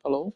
Hello.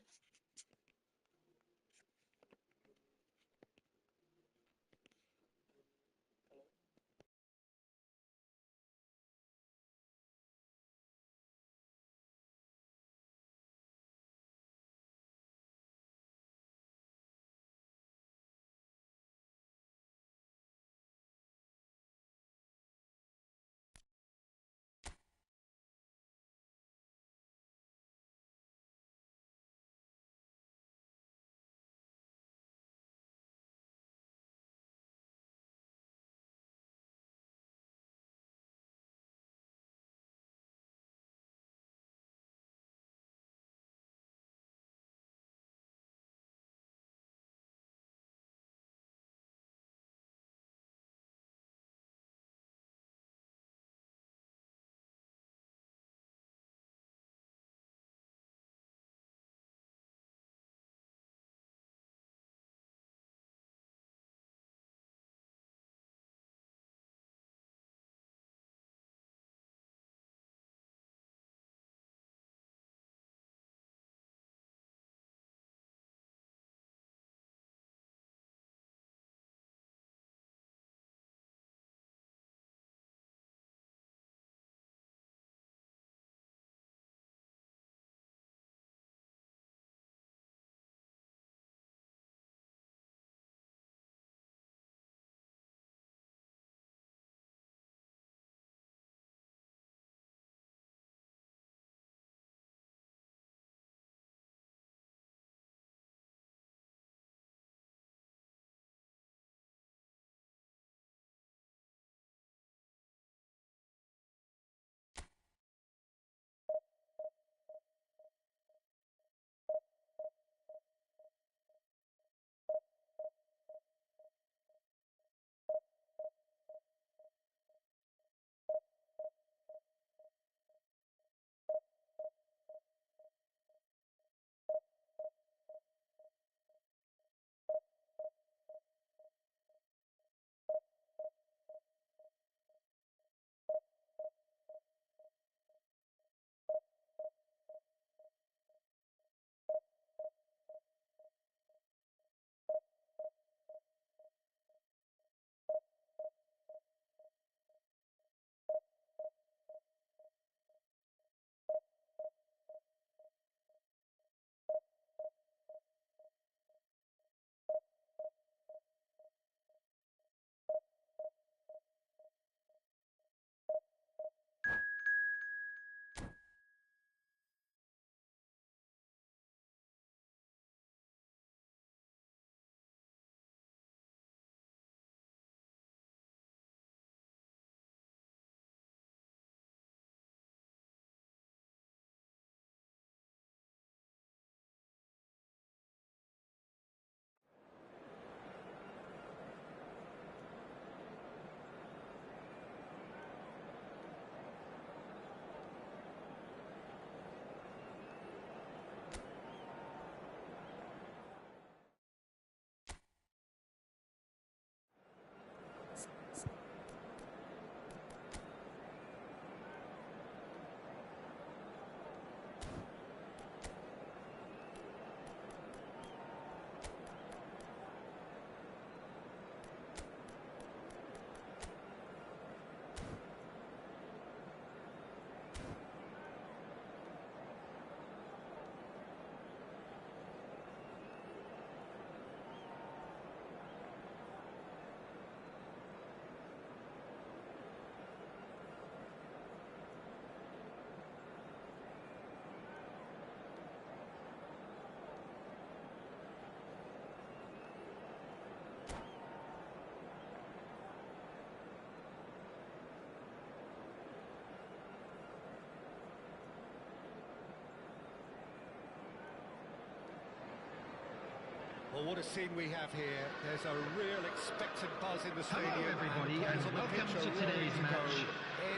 Well, what a scene we have here. There's a real expectant buzz in the stadium. Hello everybody and on the welcome pitch to are today's ready to go match.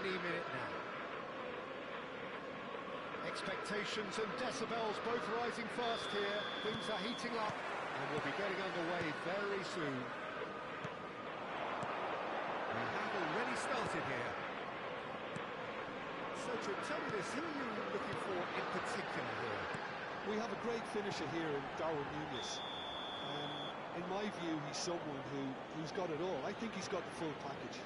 any minute now. Expectations and decibels both rising fast here. Things are heating up and we'll be getting underway very soon. We have already started here. So to tell me this, who are you looking for in particular here? We have a great finisher here in Darwin Núñez. In my view, he's someone who's got it all. I think he's got the full package.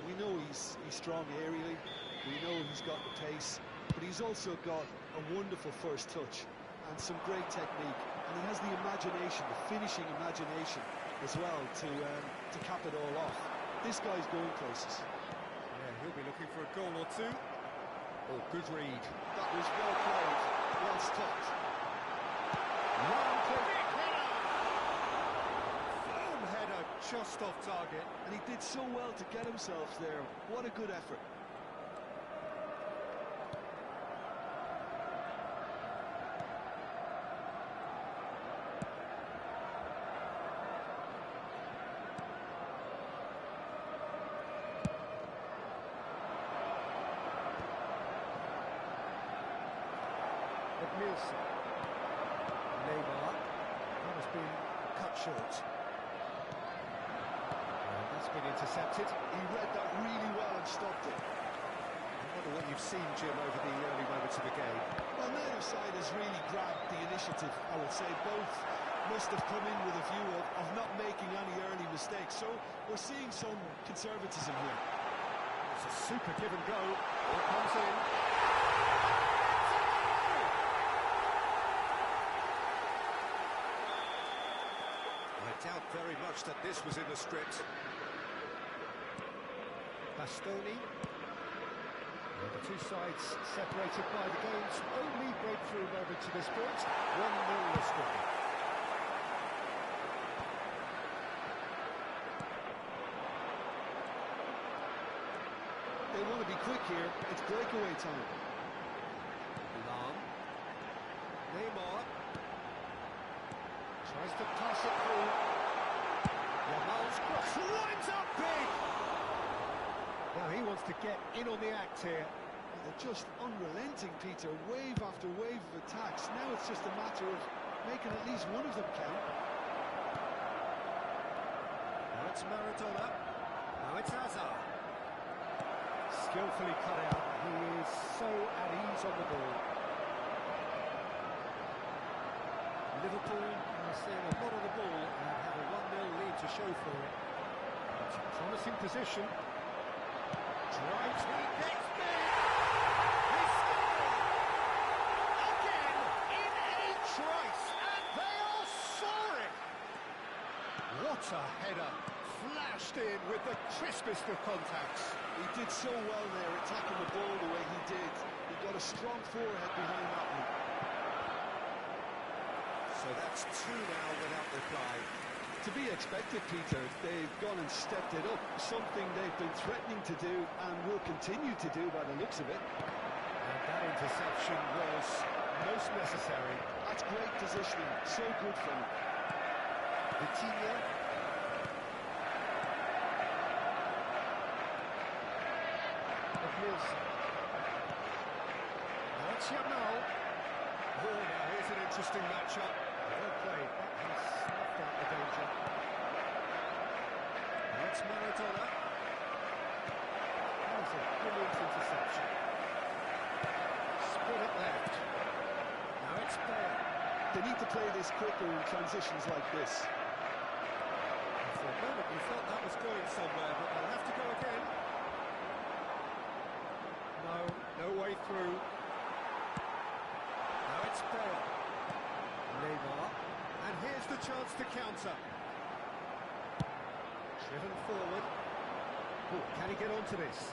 We know he's strong aerially, we know he's got the pace, but he's also got a wonderful first touch and some great technique. And he has the imagination, the finishing imagination as well to cap it all off. This guy's going places. Yeah, he'll be looking for a goal or two. Oh, good read. That was well played, well stopped. Long kick, header! Firm header, just off target. And he did so well to get himself there. What a good effort. Nielsen. Neymar. That has been cut short. That's been intercepted. He read that really well and stopped it. I wonder what you've seen, Jim, over the early moments of the game. Well, neither side has really grabbed the initiative, I would say. Both must have come in with a view of not making any early mistakes. So we're seeing some conservatism here. It's a super give and go. Ball comes in. I doubt very much that this was in the script. Bastoni. And the two sides separated by the game's only breakthrough moment to this point. 1-0 the score. They want to be quick here. It's breakaway time. Lam. Neymar. Tries to pass it through. Yamal's cross winds up big. Now he wants to get in on the act here. They're just unrelenting, Peter. Wave after wave of attacks. Now it's just a matter of making at least one of them count. Now it's Maradona. Now it's Hazard. Skillfully cut out. He is so at ease on the ball. Liverpool are seeing a lot of the ball and have a 1-0 lead to show for it. It's a promising position. Drives, he gets there! He scored! Again, in a trice, and they are soaring! What a header! Flashed in with the crispest of contacts. He did so well there, attacking the ball the way he did. He got a strong forehead behind that one. So that's two now without reply. To be expected, Peter. They've gone and stepped it up, something they've been threatening to do and will continue to do by the looks of it. And that interception was most necessary. That's great positioning, so good from him. Vitinha. Nielsen. Now it's Yamal. Oh, now here's an interesting matchup. Well played. That has snuffed out the danger. Now it's Maradona. That was a brilliant interception. Split it left. Now it's Bale. They need to play this quicker in transitions like this. And for a moment you felt that was going somewhere, but they'll have to go again. No way through. Now it's Bale. Neymar. And here's the chance to counter. Driven forward. Ooh, can he get onto this?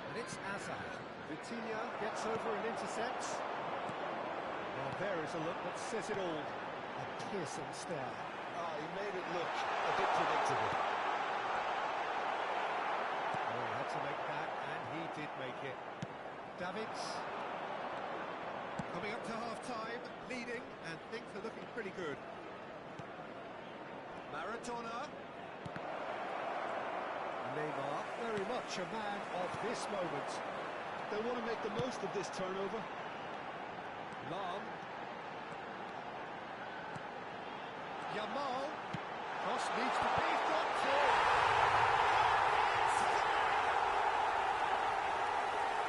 And it's Hazard. Vitinha gets over and intercepts. Well, there is a look that says it all. A piercing stare. He made it look a bit predictable. Oh, he had to make that, and he did make it. Davids. Coming up to half-time, leading, and things are looking pretty good. Maradona. Neymar, very much a man of this moment. They want to make the most of this turnover. Lam. Yamal. Cross needs to be got through.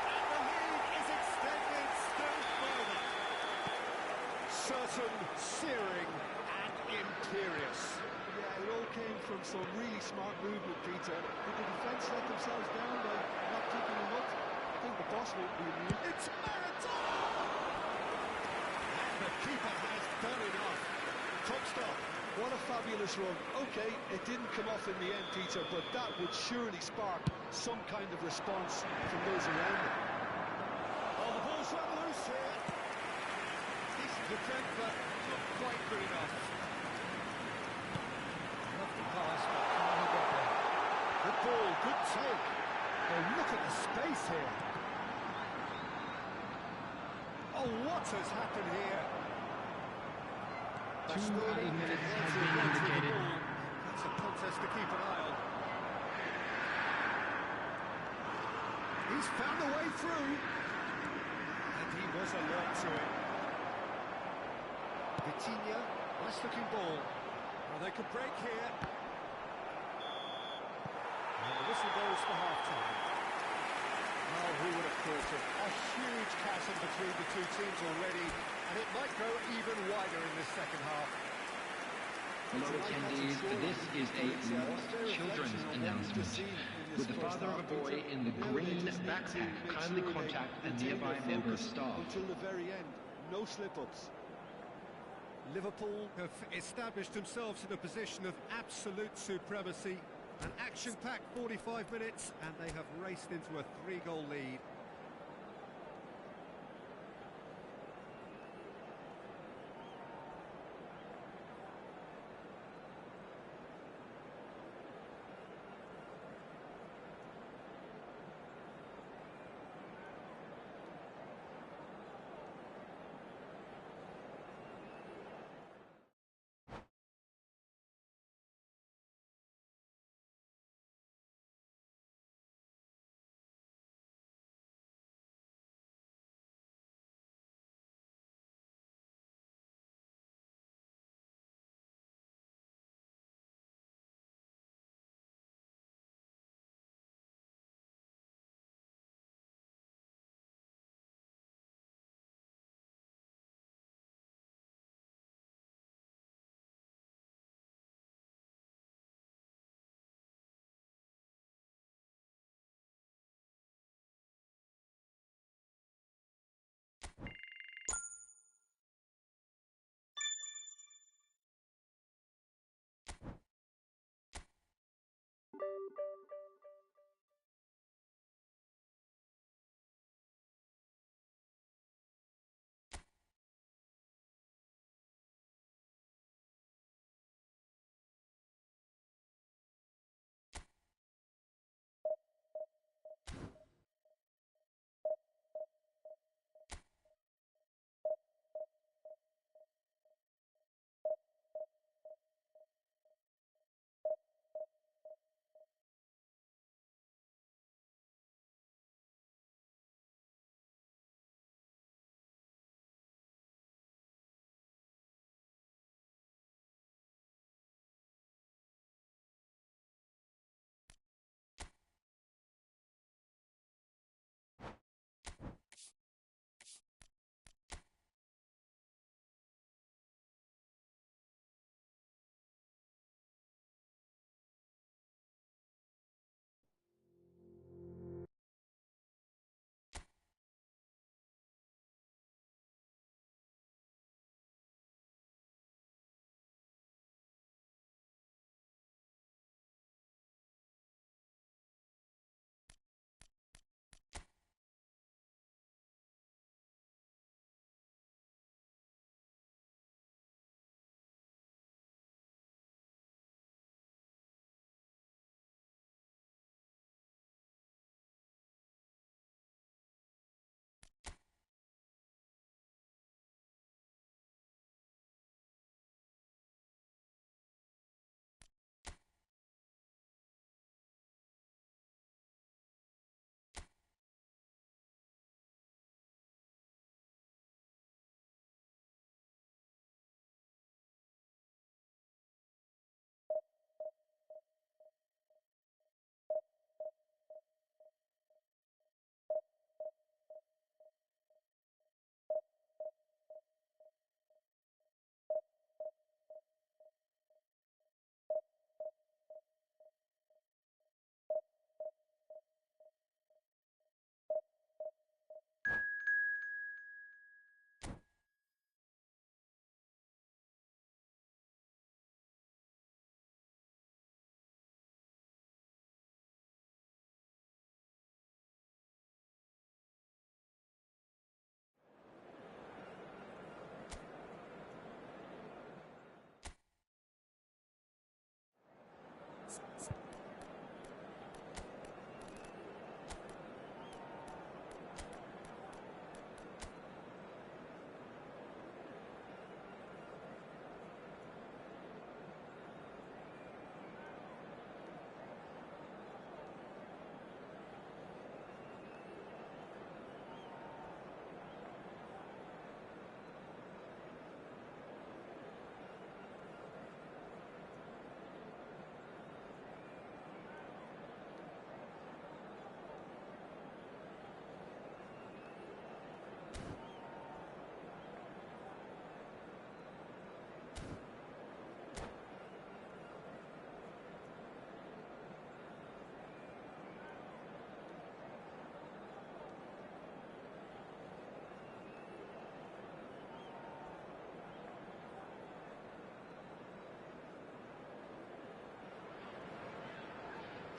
And the lead is extended still further. certain, searing and imperious. Yeah, it all came from some really smart movement, Peter. Did the defence let themselves down by not picking him up? I think the boss won't be immune. It's Maradona! And the keeper has done enough. Top stop. What a fabulous run. OK, it didn't come off in the end, Peter, but that would surely spark some kind of response from those around him. Oh, the ball's run loose here. Decent defence, but not quite good enough. Lovely pass, but can he get there? Good ball, good take. Oh, look at the space here. Oh, what has happened here? 2 minutes has been indicated. That's a contest to keep an eye on. He's found a way through. And he was alert to it. Vitinha, nice looking ball. Well, they could break here. And the whistle goes for half-time. Oh, who would have thought it? A huge chasm between the two teams already, and it might go even wider in this second half. Hello attendees, this is a lost children's announcement. With the father of a boy in the green backpack, kindly contact the nearby member of staff. Until the very end, no slip-ups. Liverpool have established themselves in a position of absolute supremacy. An action-packed 45 minutes, and they have raced into a 3-goal lead.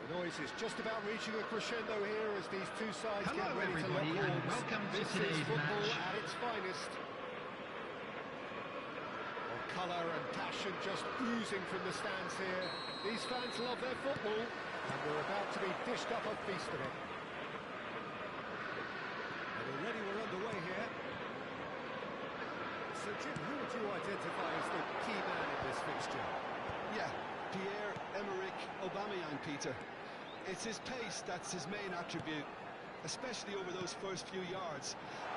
The noise is just about reaching a crescendo here as these two sides Hello, get ready to lock everybody, and horns. welcome to This today's is football match. at its finest. Well, colour and passion just oozing from the stands here. These fans love their football, and we're about to be dished up a feast of it. And already we're underway here. So, Jim, who would you identify as the key man in this fixture? Yeah, Pierre-Emerick Aubameyang, Peter. It's his pace that's his main attribute, especially over those first few yards,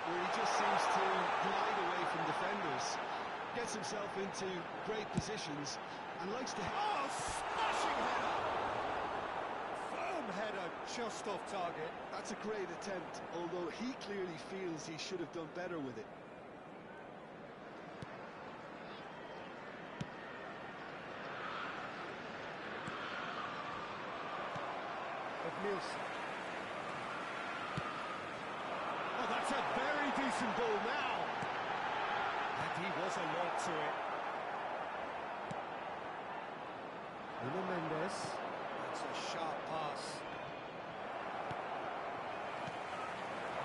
where he just seems to glide away from defenders, gets himself into great positions, and likes to... Oh, smashing header! Firm header, just off target. That's a great attempt, although he clearly feels he should have done better with it. Nielsen. Oh, that's a very decent ball now. And he was alert to it. Nuno Mendes. That's a sharp pass.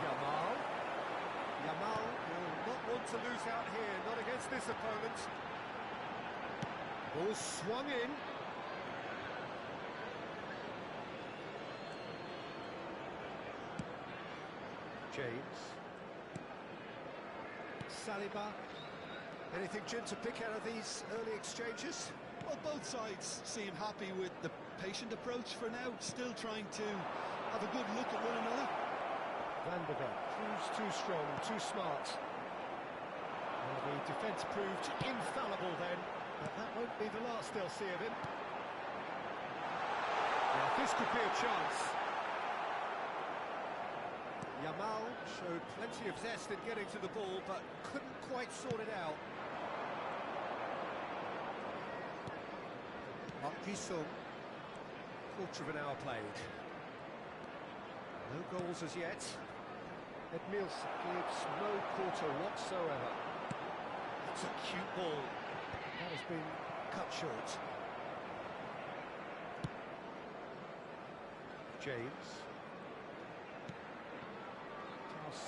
Yamal. Yamal will not want to lose out here, not against this opponent. Ball swung in. James. Saliba. Anything, Jim, to pick out of these early exchanges? Well, both sides seem happy with the patient approach for now, still trying to have a good look at one another. Van der Beek proves too strong, too smart. Well, the defence proved infallible then, but that won't be the last they'll see of him. Now, this could be a chance. Yamal showed plenty of zest in getting to the ball, but couldn't quite sort it out. Park Ji-sung, quarter of an hour played. No goals as yet. Nielsen gives no quarter whatsoever. That's a cute ball. That has been cut short. James.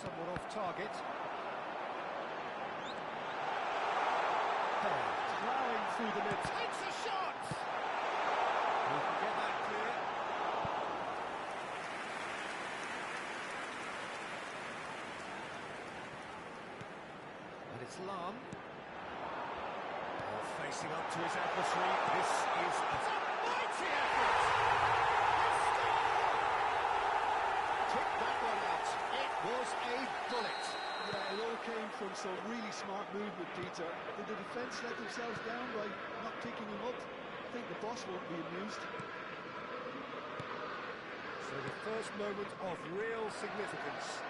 Somewhat off target. Plowing through the mid. Takes a shot! He can get that clear. And it's Lam. Oh, facing up to his adversary. This is a mighty effort! Took that one out. It was a bullet. Yeah, it all came from some really smart movement, Peter. Did the defence let themselves down by not picking him up? I think the boss won't be amused. So the first moment of real significance.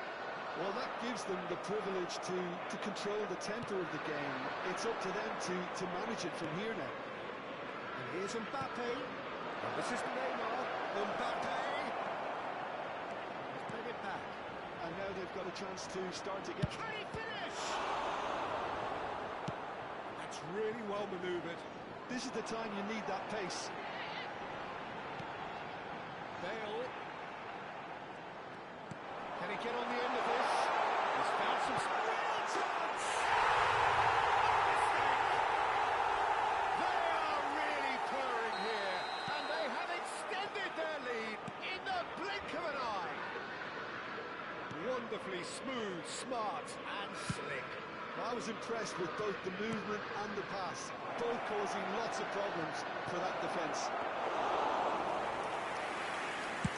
Well, that gives them the privilege to control the tempo of the game. It's up to them to manage it from here now. And here's Mbappe. And this is Neymar. Mbappe. He's played it back. And now they've got a chance to start to get... Can he finish? That's really well manoeuvred. This is the time you need that pace. Bale. Can he get on the end of this? He's found some real chance! They are really purring here, and they have extended their lead in the blink of an eye. Wonderfully smooth, smart, and slick. I was impressed with both the movement and the pass, both causing lots of problems for that defence.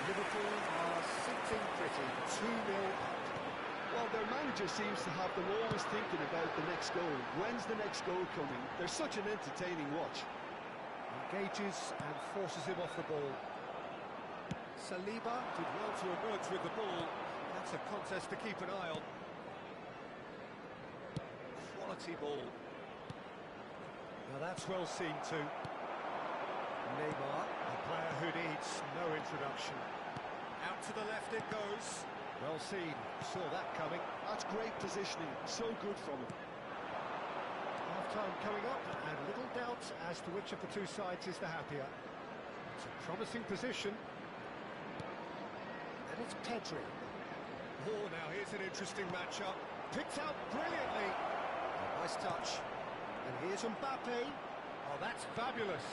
Liverpool are sitting pretty, 2-0 up. Well, their manager seems to have them always thinking about the next goal. When's the next goal coming? They're such an entertaining watch. Engages and forces him off the ball. Saliba did well to emerge with the ball. That's a contest to keep an eye on. Quality ball. Now that's well seen too. Neymar, a player who needs no introduction. Out to the left it goes. Well seen, saw that coming. That's great positioning, so good from him. Half-time coming up, and little doubt as to which of the two sides is the happier. It's a promising position. it's Pedri. Oh, now here's an interesting matchup. Picked out brilliantly. Oh, nice touch. And here's Mbappe. Oh, that's fabulous.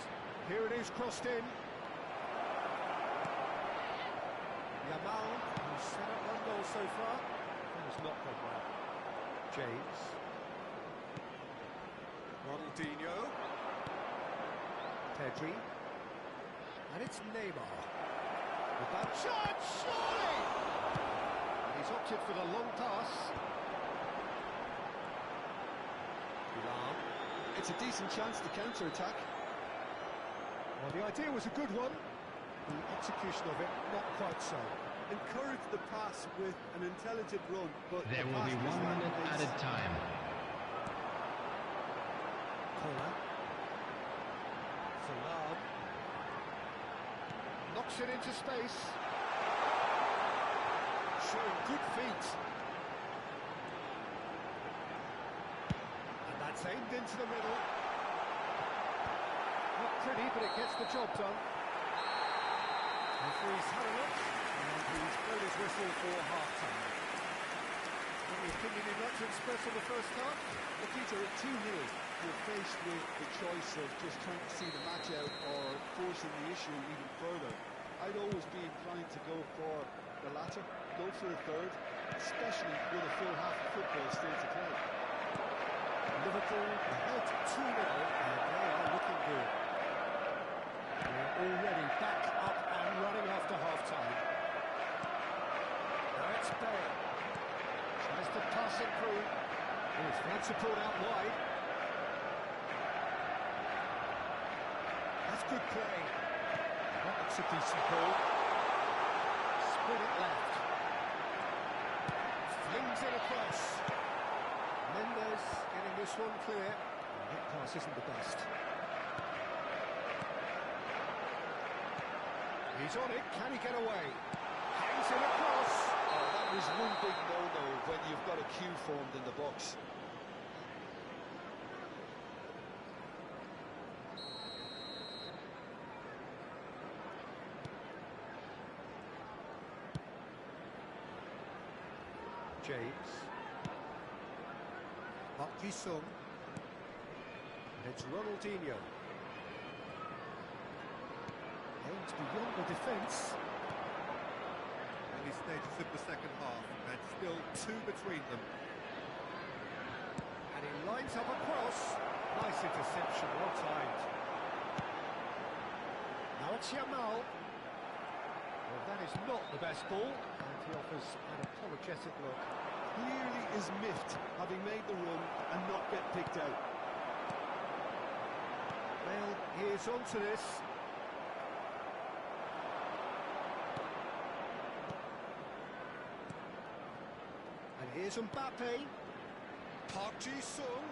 Here it is, crossed in. Yamal, who's set up one goal so far. That has not gone well. James. Ronaldinho. Pedri. And it's Neymar. The bad shot, surely! And he's opted for the long pass. Milan. It's a decent chance to counter-attack. Well, the idea was a good one. The execution of it, not quite so. Encourage the pass with an intelligent run, but There will be 1 minute added time. Koller. Salam. Knocks it into space. Showing good feet. And that's aimed into the middle. Not pretty, but it gets the job done. Referee's had a look, and he's blown his whistle for half-time. Any opinion you'd like to express on the first half? Well, Peter, at 2-0, you're faced with the choice of just trying to see the match out or forcing the issue even further. I'd always be inclined to go for the latter, go for a third, especially with a full half of football still to play. Liverpool ahead 2-0, and they are looking good. They're already back up and running after half-time. Now it's Bale. Tries to pass it through. It's flag support out wide. That's good play. That's a decent ball. Split it left. Flings it across. Mendes getting this one clear. That pass isn't the best. He's on it. Can he get away? Hangs it across. Oh, that was one big no-no when you've got a queue formed in the box. James. Park Ji-sung. And it's Ronaldinho. Aims beyond the defence. Early stages of the second half, and still 2 between them. And he lines up a cross. Nice interception, well timed. Now it's Yamal. Well, that is not the best ball, and he offers an apologetic look. Clearly is miffed, having made the run and not get picked out. Well, here's on to this. And here's Mbappe. Park Ji-sung.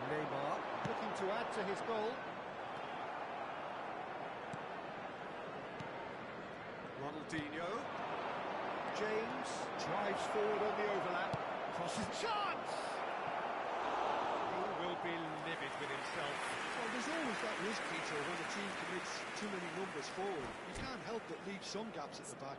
Neymar looking to add to his goal. Ronaldinho. James drives forward on the overlap. Crosses. Chance! He will be livid with himself. Well, there's always that risk, Peter, when a team commits too many numbers forward. You can't help but leave some gaps at the back.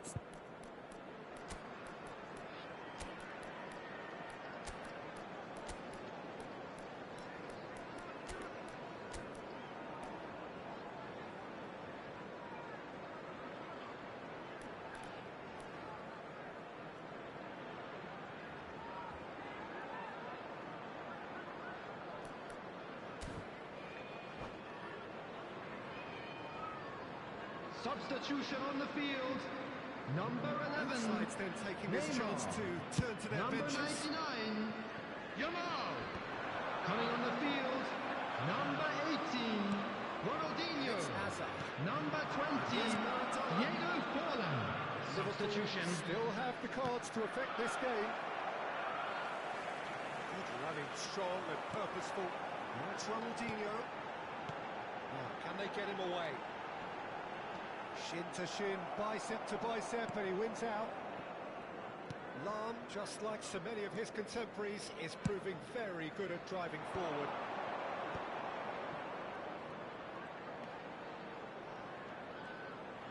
Substitution on the field. Number 11. Sides then taking this Neymar. chance to turn to their Number benches. 99. Yamal. Coming on the field. Number 18. Ronaldinho. It's Hazard. Number 20. Diego Forlan. Substitution. Still have the cards to affect this game. Good running, strong and purposeful. Now it's Ronaldinho. Now, can they get him away? Shin to shin, bicep to bicep, and he wins out. Lam, just like so many of his contemporaries, is proving very good at driving forward.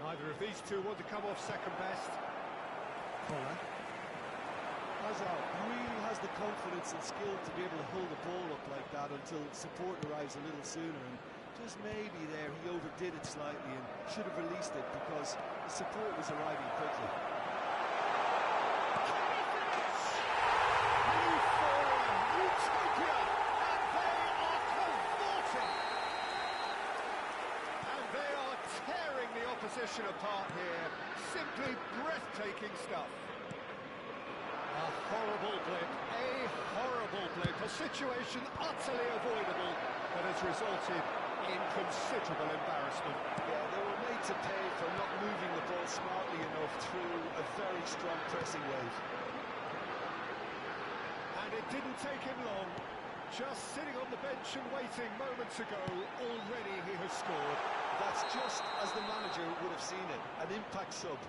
Neither of these two want to come off second best. Koller. Hazard really has the confidence and skill to be able to hold the ball up like that until support arrives a little sooner, and just maybe there he overdid it slightly and should have released it because the support was arriving quickly. Opposition apart here, simply breathtaking stuff. A horrible blip, a situation utterly avoidable that has resulted in considerable embarrassment. Yeah, they were made to pay for not moving the ball smartly enough through a very strong pressing wave. And it didn't take him long. Just sitting on the bench and waiting moments ago, already he has scored. That's just as the manager would have seen it, an impact sub.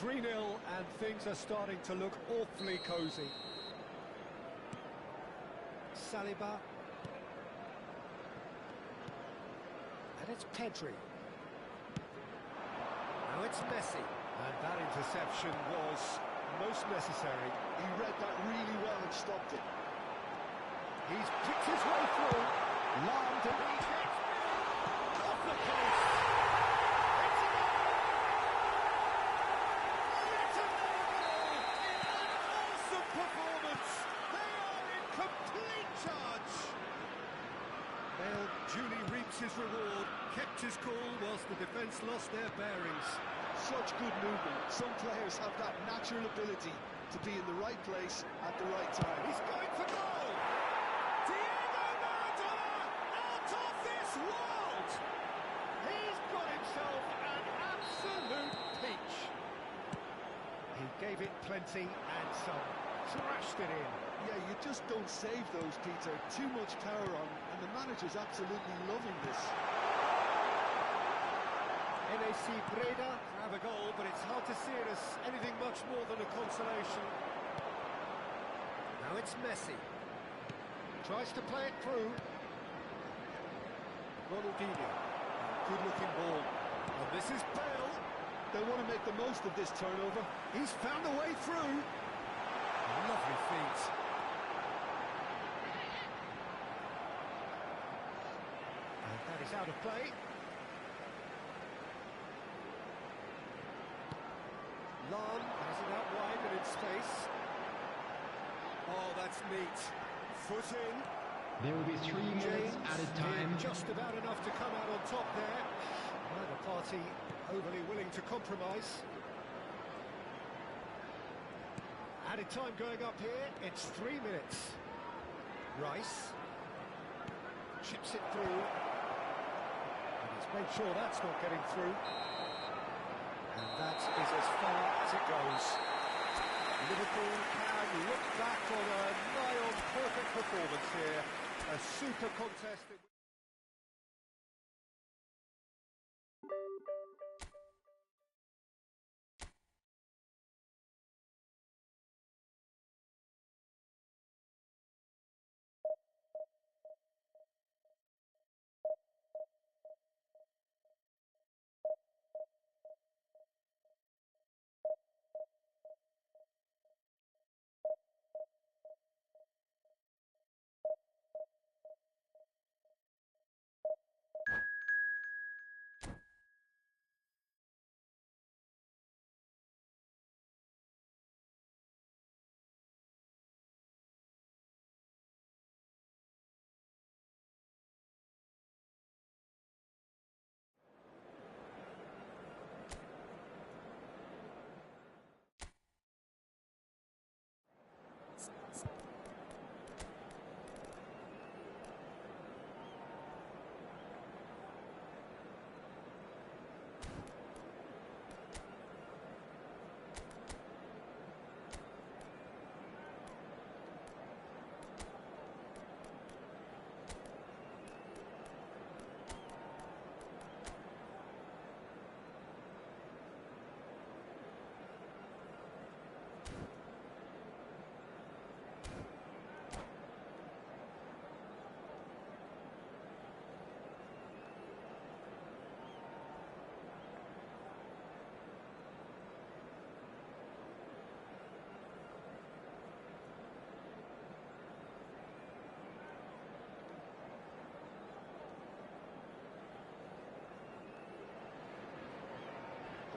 3-0 and things are starting to look awfully cosy. Saliba. And it's Pedri. Now it's Messi. And that interception was most necessary. He read that really well and stopped it. He's picked his way through. Lam to off the post. It's a goal! It's a goal! An awesome performance. They are in complete charge. Bale duly reaps his reward, kept his cool whilst the defence lost their bearings. Such good movement. Some players have that natural ability to be in the right place at the right time. He's going for goal! Diego Maradona out of this world! He's got himself an absolute peach. He gave it plenty and some. Thrashed it in. Yeah, you just don't save those, Peter. Too much power on, and the manager's absolutely loving this. NAC Breda have a goal, but it's hard to see it as anything much more than a consolation. Now it's Messi. Tries to play it through. Ronaldinho. Good-looking ball. And this is Bale. They want to make the most of this turnover. He's found a way through. Lovely feet. And that is out of play. Lam has it out wide and in space. Oh, that's neat. Foot in. There will be 3 minutes added time. Just about enough to come out on top there. Neither party overly willing to compromise. Added time going up here. It's 3 minutes. Rice chips it through. And he's made sure that's not getting through. And that is as far as it goes. Liverpool can look back on a nigh-on perfect performance here. A super contest.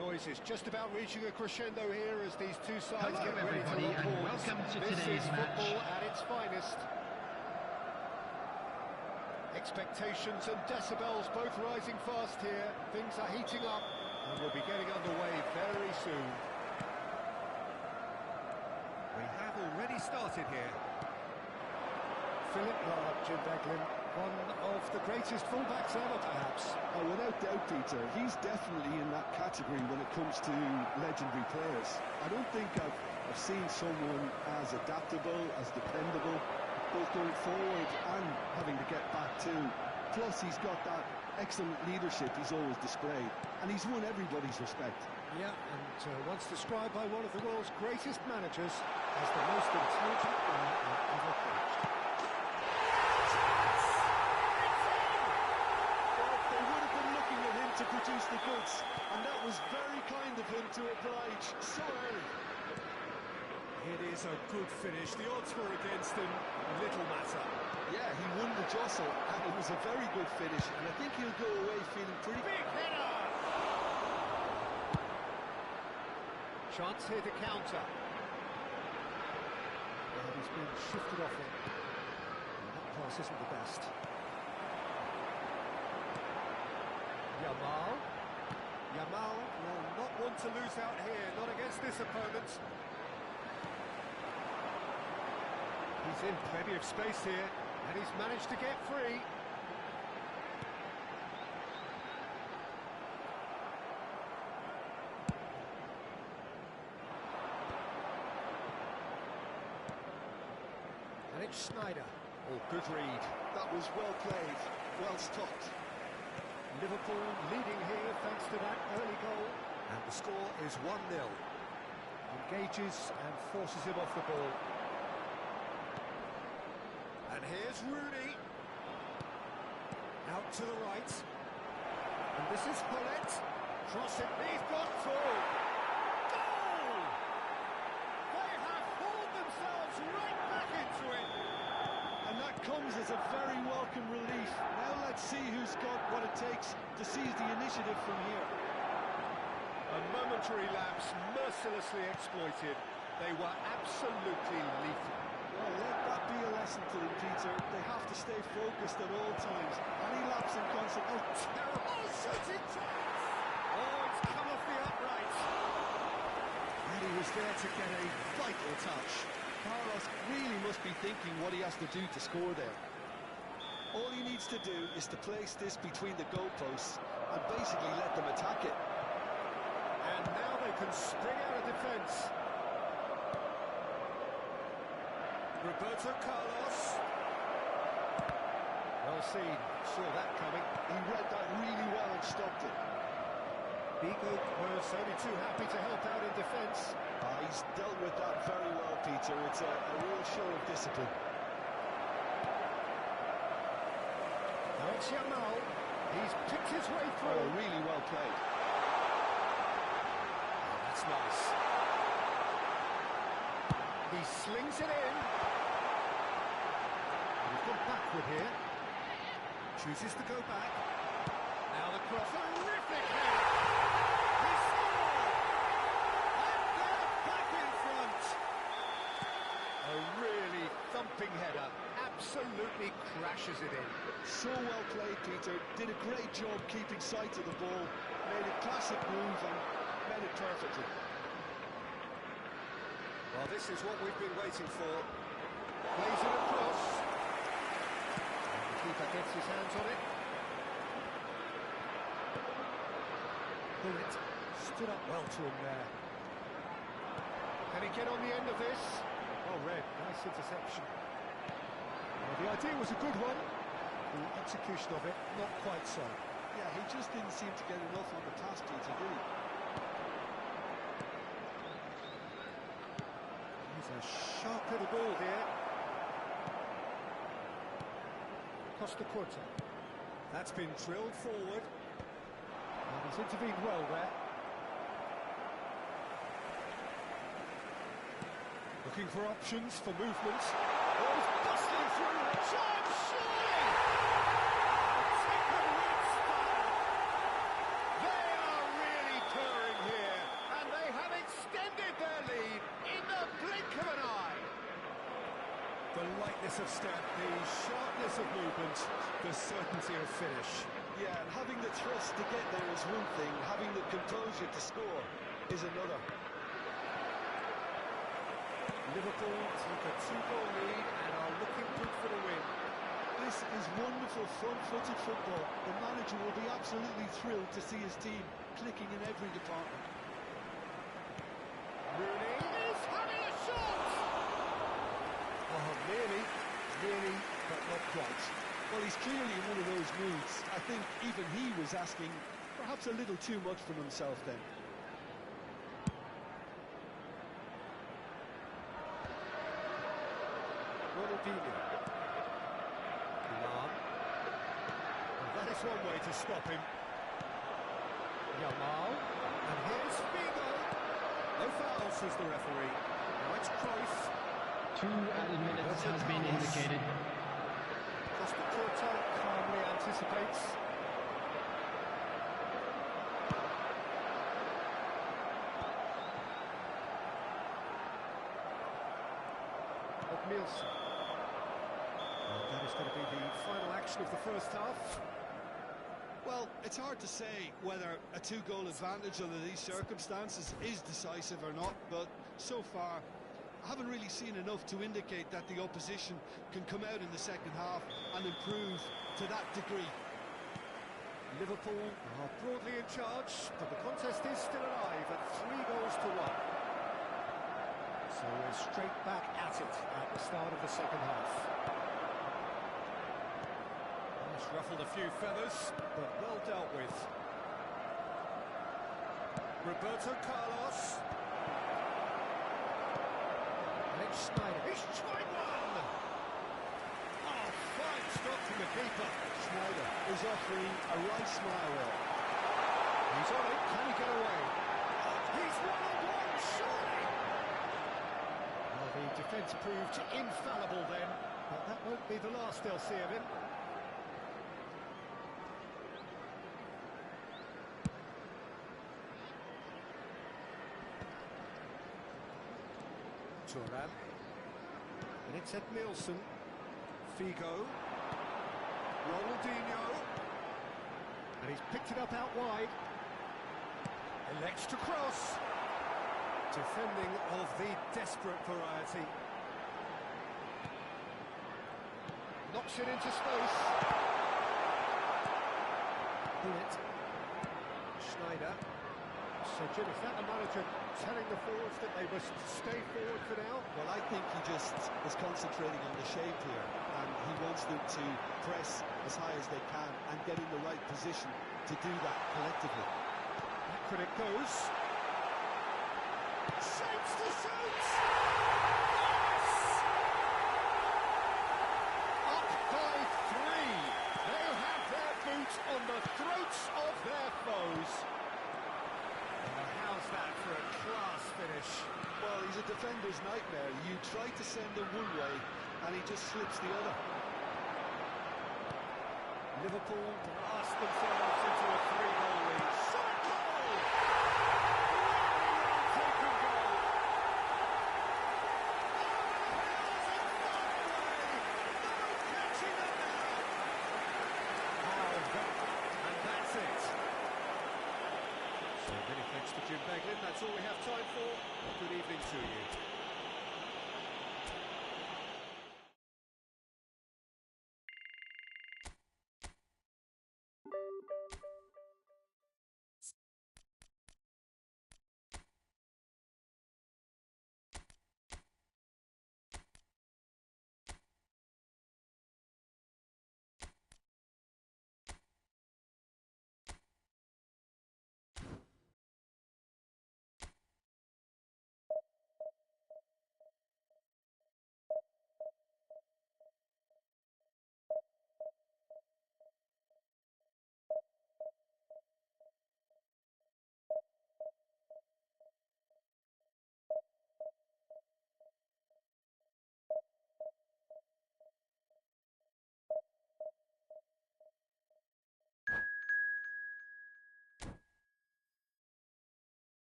The noise is just about reaching a crescendo here as these two sides Hello get ready to everybody lock and horns. welcome to This today's is match. football at its finest. Expectations and decibels both rising fast here. Things are heating up and we'll be getting underway very soon. We have already started here. Philip Lahm, one of the greatest fullbacks ever, perhaps. Oh, without doubt, Peter, he's definitely in that category when it comes to legendary players. I don't think I've seen someone as adaptable, as dependable, both going forward and having to get back too. Plus, he's got that excellent leadership he's always displayed, and he's won everybody's respect. Yeah, and once described by one of the world's greatest managers as the most intelligent player I've ever coached. To produce the goods, and that was very kind of him to oblige so early. It is a good finish. The odds were against him. Little matter. Yeah, he won the jostle, and it was a very good finish, and I think he'll go away feeling pretty... Big header! Chance here to counter. And he's been shifted off it. And that pass isn't the best. Yamal will not want to lose out here, not against this opponent. He's in plenty of space here, and he's managed to get free. And it's Schneider. Oh, good read. That was well played, well stopped. Liverpool leading here thanks to that early goal. And the score is 1-0. Engages and forces him off the ball. And here's Rooney. Out to the right. And this is Koller. Cross it, he's got through. Goal! They have hauled themselves right back into it. And that comes as a very welcome relief. Now let's see who's got what it takes to seize the initiative from here. A momentary lapse, mercilessly exploited. They were absolutely lethal. Well, let that be a lesson to them, Peter. They have to stay focused at all times. Any lapse in concentration... Oh, terrible shooting chance! Oh, it's come off the upright. And he was there to get a vital touch. Carlos really must be thinking what he has to do to score there. All he needs to do is to place this between the goalposts and basically let them attack it. And now they can spring out of defence. Roberto Carlos. Well seen, saw that coming. He read that really well and stopped it. Bigo was only too happy to help out in defence. He's dealt with that very well, Peter. It's a real show of discipline. Now it's Yamal. He's picked his way through. Oh, really well played. Oh, that's nice. He slings it in. He's gone backward here. Chooses to go back. Now the cross. Terrific header! He scored! And they're back in front! A really thumping header. Absolutely crashes it in. So well played, Peter. Did a great job keeping sight of the ball. Made a classic move and made it perfectly. Well, this is what we've been waiting for. Plays it across. And the keeper gets his hands on it. Bullet stood up well to him there. Can he get on the end of this? Oh, Red, nice interception. Well, the idea was a good one. The execution of it, not quite so. Yeah, he just didn't seem to get enough on the pass, Peter, did he? He's a sharp little ball here. Costa Curta. That's been drilled forward. And he's intervened well there. Looking for options for movement. Oh, he's busting through. Chance, surely! Taken with style. They are really purring here. lightness of step, the sharpness of movement, the certainty of finish. Yeah, and having the trust to get there is one thing, having the composure to score is another. Liverpool take a 2-goal lead and are looking good for the win. This is wonderful front-footed football. The manager will be absolutely thrilled to see his team clicking in every department. Rooney is having a shot! Oh, nearly, but not quite. Well, he's clearly in one of those moods. I think even he was asking perhaps a little too much from himself then. Ronaldinho. Milan. Well, that is one way to stop him. Yamal. And here's Figo. No foul, says the referee. Now it's Cruyff. 2 added minutes has been indicated. Costa Curta calmly anticipates. Nielsen. That is going to be the final action of the first half. Well, it's hard to say whether a 2-goal advantage under these circumstances is decisive or not, but so far I haven't really seen enough to indicate that the opposition can come out in the second half and improve to that degree. Liverpool are broadly in charge, but the contest is still alive at 3-1. So we're straight back at it at the start of the second half. It's ruffled a few feathers, but well dealt with. Roberto Carlos. Alex Schneider. He's tried one! Oh, fine stop from the keeper. Schneider is offering a right smile there. He's on it. Can he get away? He's one-on-one, surely! Well, the defence proved infallible then, but that won't be the last they'll see of him. Thuram. And it's Ed Nielsen. Figo. Ronaldinho. And he's picked it up out wide. Elects to cross. Defending of the desperate variety. Knocks it into space. Bullet. Schneider. So, Jim, is that the manager telling the forwards that they must stay forward for now? Well, I think he just is concentrating on the shape here, and he wants them to press as high as they can and get in the right position to do that collectively. Back when it goes. Shapes to shapes! Yes! Up by 3. They have their boots on the throats of their foes. How's that for a class finish? Well, he's a defender's nightmare. You try to send him one way, and he just slips the other. Liverpool blast themselves into a 3-goal lead. Shot goal! Really well-taken goal. No catching them now. And that's it. So many thanks to Jim Beglin. That's all we have time for. Good evening to you.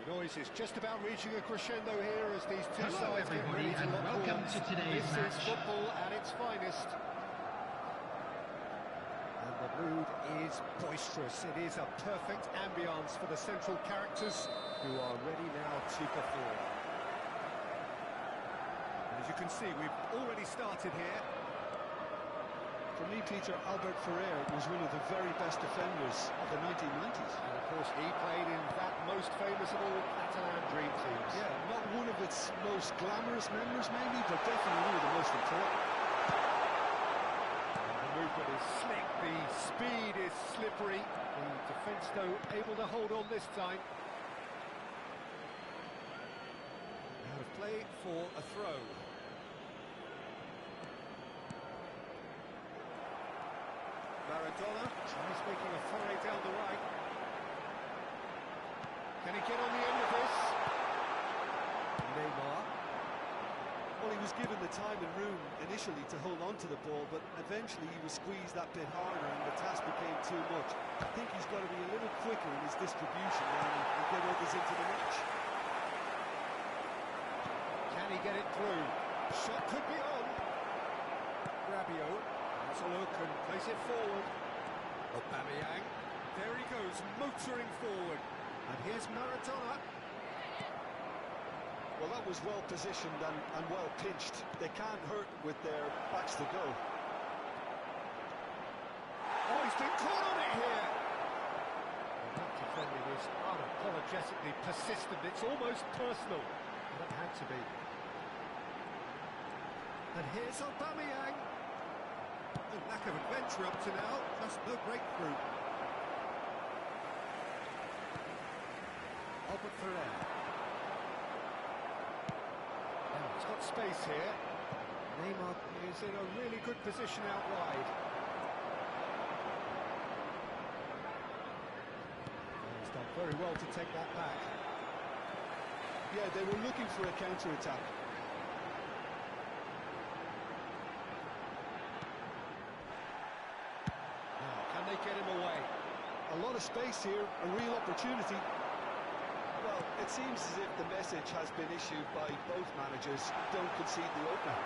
The noise is just about reaching a crescendo here as these two Hello sides get everybody ready to and lock welcome horns. to today's This match. is football at its finest. And the mood is boisterous. It is a perfect ambience for the central characters who are ready now to perform. And as you can see, we've already started here. For me, Peter, Albert Ferrer was one of the very best defenders of the 1990s. And of course, he played in that most famous of all Catalan dream teams. Yeah, not one of its most glamorous members, maybe, but definitely one of the most important. The movement is slick, the speed is slippery. The defence, though, able to hold on this time. Out of play for a throw. Maradona tries making a foray down the right. Can he get on the end of this? Neymar. Well, he was given the time and room initially to hold on to the ball, but eventually he was squeezed that bit harder and the task became too much. I think he's got to be a little quicker in his distribution and get others into the match. Can he get it through? Shot could be on. Rabiot has a look and plays it forward. Aubameyang. There he goes, motoring forward. And here's Maradona. Well, that was well positioned and well pinched. They can't hurt with their backs to go. Oh, he's been caught on it here. Well, that defending is unapologetically persistent. It's almost personal. That had to be. And here's Aubameyang. No lack of adventure up to now, just no breakthrough. Albert Ferrer. Now he's got space here. Neymar is in a really good position out wide. He's done very well to take that back. Yeah, they were looking for a counter-attack. Now, can they get him away? A lot of space here, a real opportunity. Well, it seems as if the message has been issued by both managers, don't concede the opener.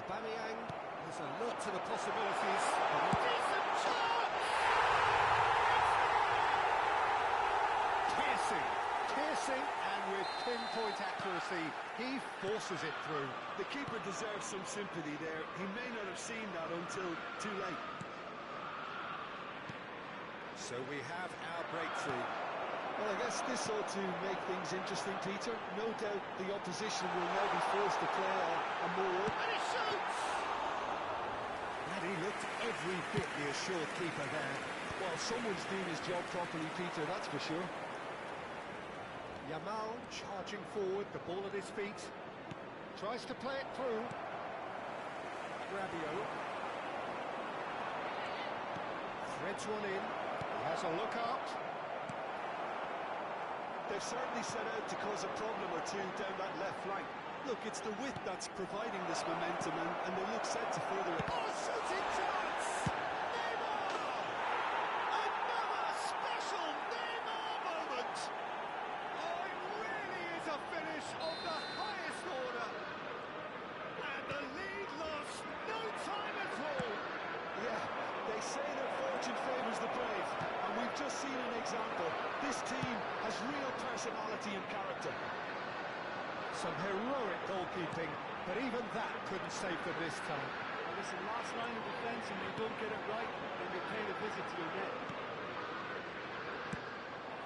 Aubameyang has a look to the possibilities. A decent chance! Piercing, and with pinpoint accuracy, he forces it through. The keeper deserves some sympathy there. He may not have seen that until too late. So we have our breakthrough. Well, I guess this ought to make things interesting, Peter. No doubt the opposition will now be forced to play a more open. And he shoots! And he looked every bit the assured keeper there. Well, someone's doing his job properly, Peter, that's for sure. Yamal charging forward, the ball at his feet. Tries to play it through. Rabiot. Threads one in. He has a look up. They've certainly set out to cause a problem or two down that left flank. Look, it's the width that's providing this momentum, and they look set to further it. Oh, shooting chance! Neymar! Another special Neymar moment! Oh, it really is a finish of the highest order. And the lead lost no time at all. Yeah, they say that fortune favours the brave, and we've just seen an example. This team has real personality and character. Some heroic goalkeeping, but even that couldn't save them this time. Well, listen, last line of defence, and you don't get it right, then you're paying a visit to your net.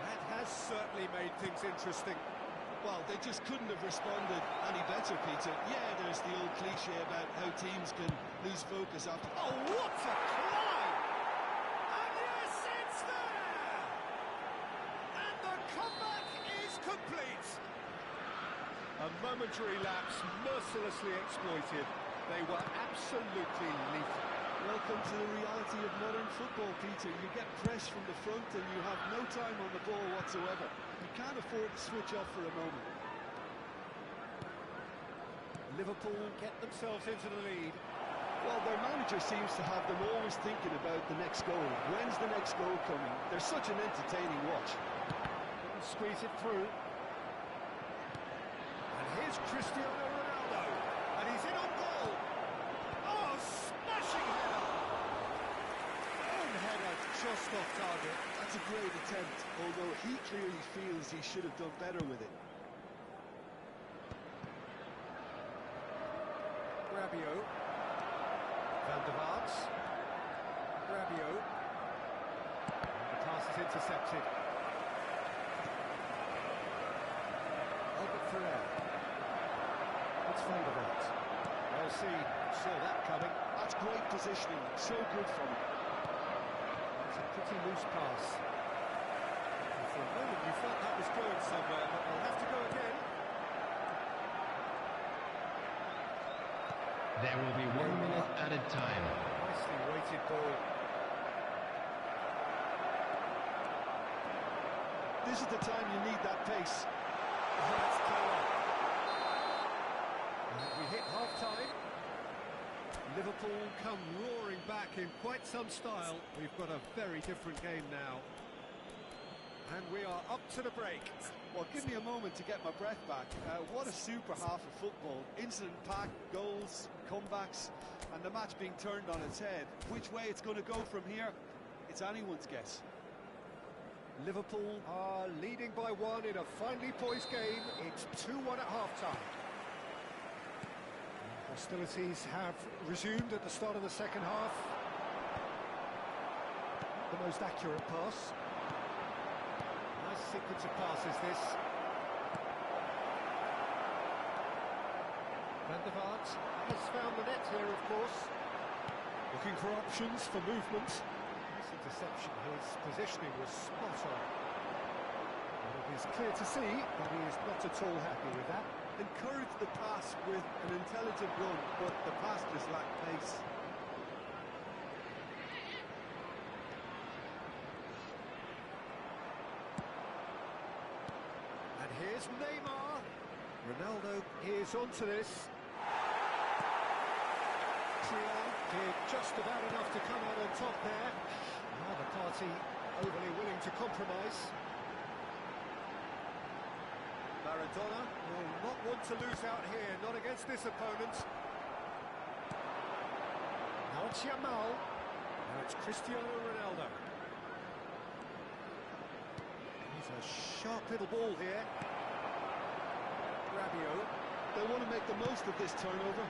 That has certainly made things interesting. Well, they just couldn't have responded any better, Peter. Yeah, there's the old cliche about how teams can lose focus after... Oh, what a climb! And yes, it's there! And the comeback is complete. A momentary lapse mercilessly exploited. They were absolutely lethal. Welcome to the reality of modern football, Peter. You get press from the front and you have no time on the ball whatsoever. You can't afford to switch off for a moment. Liverpool get themselves into the lead. Well, their manager seems to have them always thinking about the next goal. When's the next goal coming? They're such an entertaining watch. Couldn't squeeze it through. And here's Cristiano Ronaldo. And he's in on goal. Oh, smashing header. Own header just off target. That's a great attempt, although he clearly feels he should have done better with it. Rabiot. Van der Vaart. Rabiot. And the pass is intercepted. Albert Ferrer. It's Vanderbilt. Well seen, saw that coming. That's great positioning, so good from him. It's a pretty loose pass. And for a moment you thought that was going somewhere, but we'll have to go again. There will be 1 minute added time. Nicely weighted ball. This is the time you need that pace. That's Koller. And we hit half-time. Liverpool come roaring back in quite some style. We've got a very different game now. And we are up to the break. Well, give me a moment to get my breath back. What a super half of football. Incident-packed, goals, comebacks, and the match being turned on its head. Which way it's going to go from here, it's anyone's guess. Liverpool are leading by 1 in a finely poised game. It's 2-1 at half-time. Hostilities have resumed at the start of the second half. The most accurate pass. Nice sequence of passes, this. Van der Vaart has found the net here, of course. Looking for options for movement. Nice interception, his positioning was spot on. And it is clear to see that he is not at all happy with that. Encourage the pass with an intelligent run, but the pass just lacked pace. And here's Neymar. Ronaldo is onto this. Trial did just about enough to come out on top there. Neither party overly willing to compromise. Maradona will not want to lose out here, not against this opponent. Now it's Yamal. Now it's Cristiano Ronaldo. He's a sharp little ball here. Rabiot. They want to make the most of this turnover.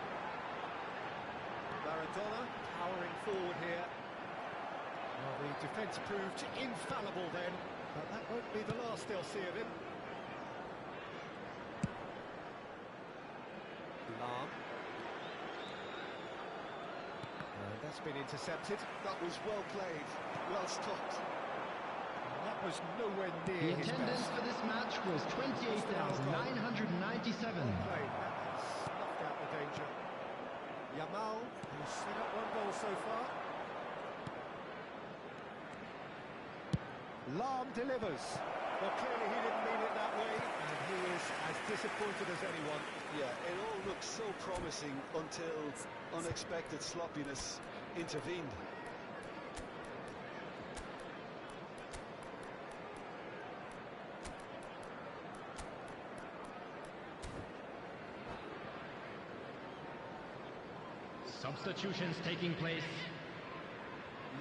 Maradona powering forward here. Well, the defence proved infallible then, but that won't be the last they'll see of him. Lam. And that's been intercepted. That was well played, well stopped. And that was nowhere near The his attendance best. for this match was 28,997. Well played. That has snuffed out the danger. Yamal, who's seen up 1 goal so far. Lam delivers. Well, clearly he didn't mean it that way, and he is as disappointed as anyone. Yeah, it all looked so promising until unexpected sloppiness intervened. Substitutions taking place.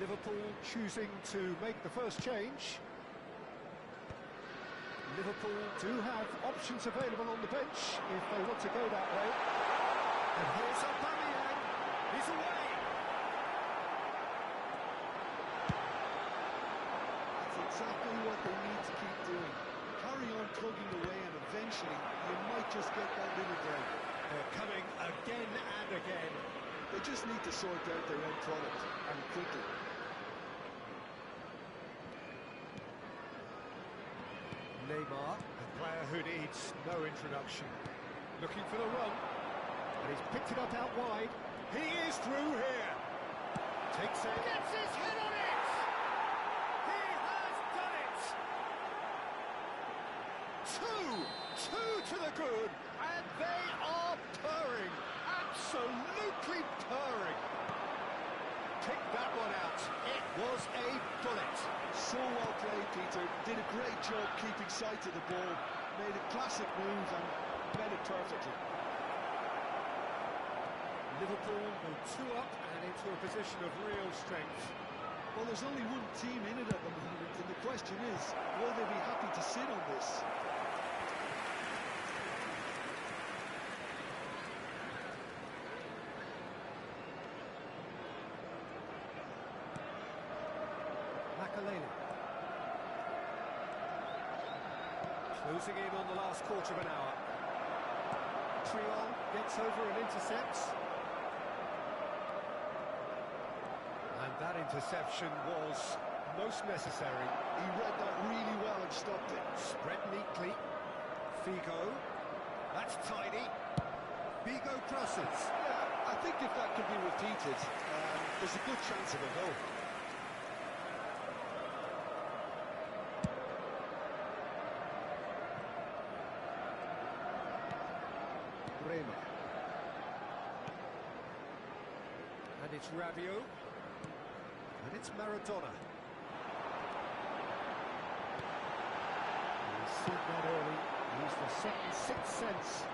Liverpool choosing to make the first change. Liverpool do have options available on the bench if they want to go that way. And here's Aubameyang. He's away. That's exactly what they need to keep doing. Carry on plugging away, and eventually you might just get that little break. They're coming again and again. They just need to sort out their own product, and quickly. Neymar, a player who needs no introduction. Looking for the run, and he's picked it up out wide. He is through here. Takes it. Gets his head on it! He has done it! Two to the good, and they are purring. Absolutely purring. Pick that one out. It was a bullet. So well played, Peter. Did a great job keeping sight of the ball, made a classic move and read it perfectly. Liverpool go 2 up and into a position of real strength. Well, there's only one team in it at the moment, and the question is, will they be happy to sit on this? Closing in on the last quarter of an hour. Triol gets over and intercepts. And that interception was most necessary. He read that really well and stopped it. Spread neatly. Figo. That's tidy. Figo crosses. Yeah, I think if that can be repeated, there's a good chance of a goal. And it's Rabiot. And it's Maradona. He's seen that early. He's the second sixth sense.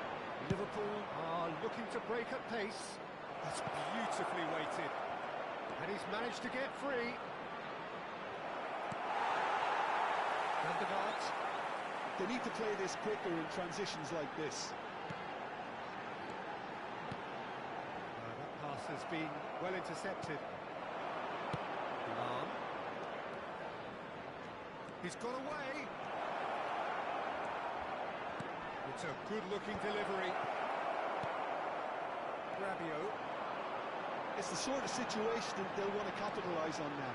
Liverpool are looking to break at pace. That's beautifully weighted. And he's managed to get free. And the guards. They need to play this quicker in transitions like this. Has been well intercepted. Milan. He's got away. It's a good-looking delivery. Rabiot. It's the sort of situation that they'll want to capitalise on now.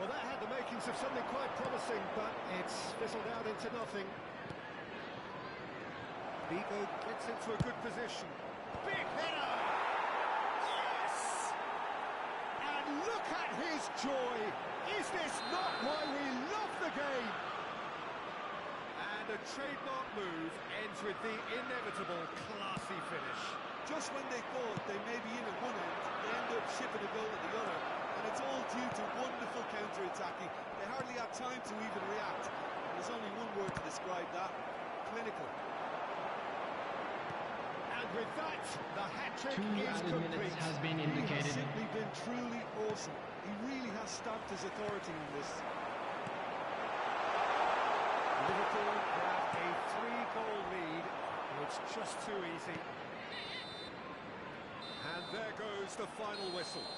Well, that had the makings of something quite promising, but it's fizzled out into nothing. Figo gets into a good position. Big header! Yes! And look at his joy! Is this not why we love the game? And a trademark move ends with the inevitable classy finish. Just when they thought they may be in at one end, they end up shipping a goal at the other. And it's all due to wonderful counter-attacking. They hardly had time to even react. There's only one word to describe that: clinical. With that, the hat-trick 2 is added complete. minutes has been He has indicated. simply been truly awesome. He really has stamped his authority on this. Liverpool grab a 3-goal lead. It's just too easy. And there goes the final whistle.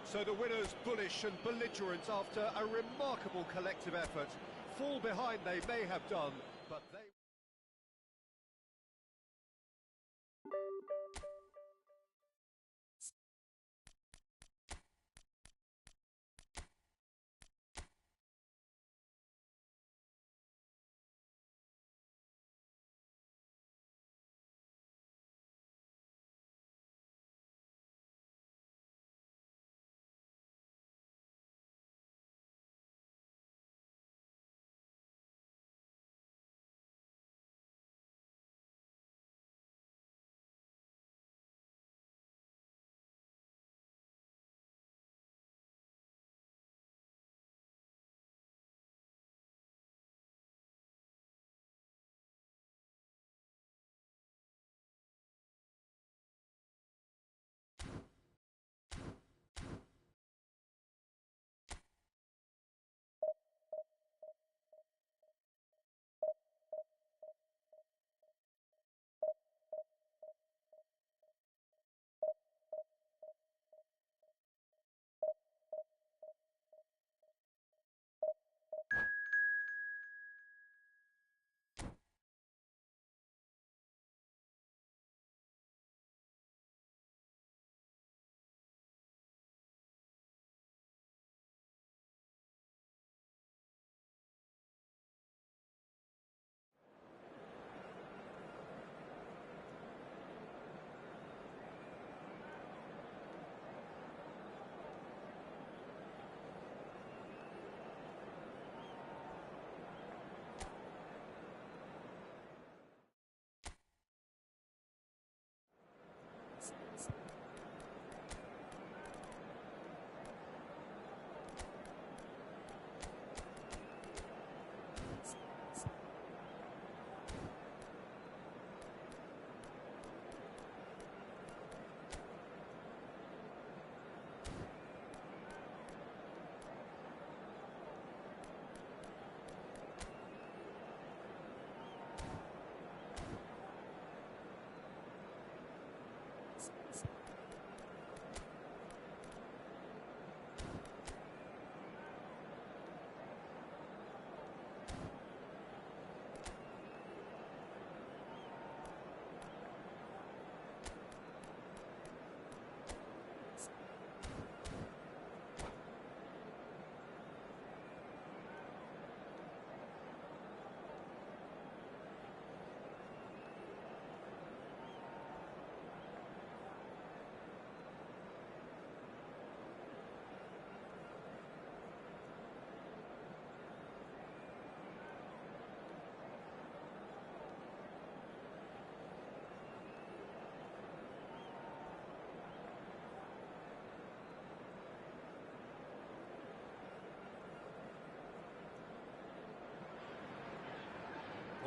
So the winners, bullish and belligerent after a remarkable collective effort. Fall behind they may have done, but they...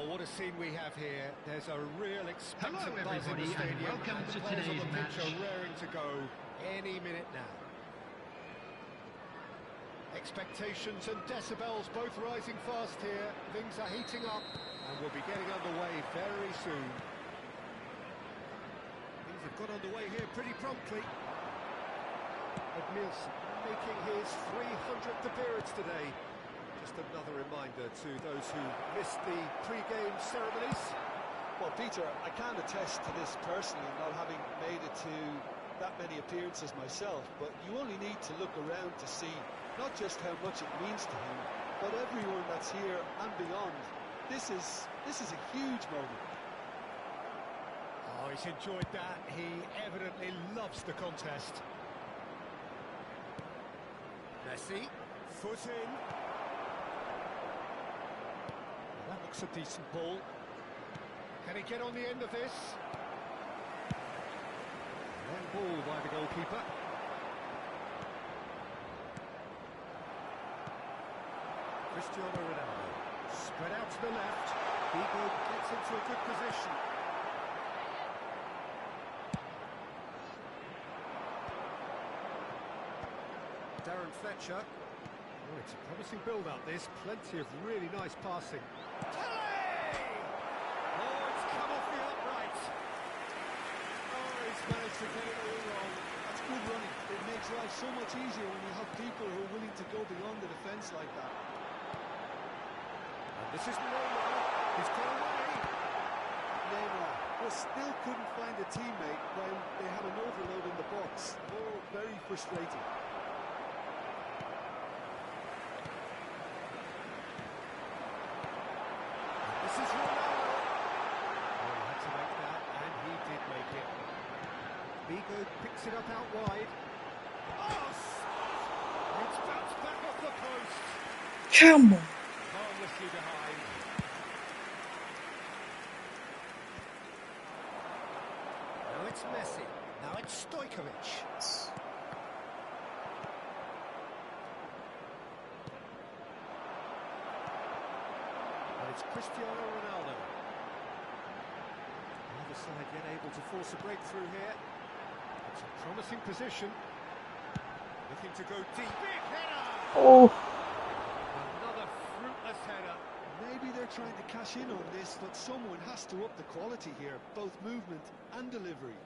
Well, what a scene we have here. There's a real expectant Hello, buzz in the everybody, and stadium. welcome And the to players on today's the pitch match. are raring to go any minute now. Expectations and decibels both rising fast here. Things are heating up and we'll be getting underway very soon. Things have got underway here pretty promptly. Nielsen making his 300th appearance today. Just another reminder to those who missed the pre-game ceremonies. Well, Peter, I can't attest to this personally, not having made it to that many appearances myself, but you only need to look around to see not just how much it means to him, but everyone that's here and beyond. This is a huge moment. Oh, he's enjoyed that. He evidently loves the contest. Messi, foot in. That looks a decent ball. Can he get on the end of this? One ball by the goalkeeper. Cristiano Ronaldo. Spread out to the left. Vigo gets into a good position. Darren Fletcher. Oh, it's a promising build-up, this. Plenty of really nice passing. Tele! Oh, it's come off the upright. Oh, he's managed to get it all wrong. That's good running. It makes life so much easier when you have people who are willing to go beyond the defence like that. And this is Neymar. He's got away. Neymar still couldn't find a teammate when they had an overload in the box. Oh, very frustrating. This is Ronaldo. Oh, he had to make that, and he did make it. Vigo picks it up out wide. Oh, it's bounced back off the post. Come on. Harmlessly behind. Now it's Messi. Now it's Stojkovic. And it's Cristiano Ronaldo. The other side yet able to force a breakthrough here. It's a promising position. Looking to go deep. Big header! Oh, Another fruitless header. Maybe they're trying to cash in on this, but someone has to up the quality here, both movement and delivery.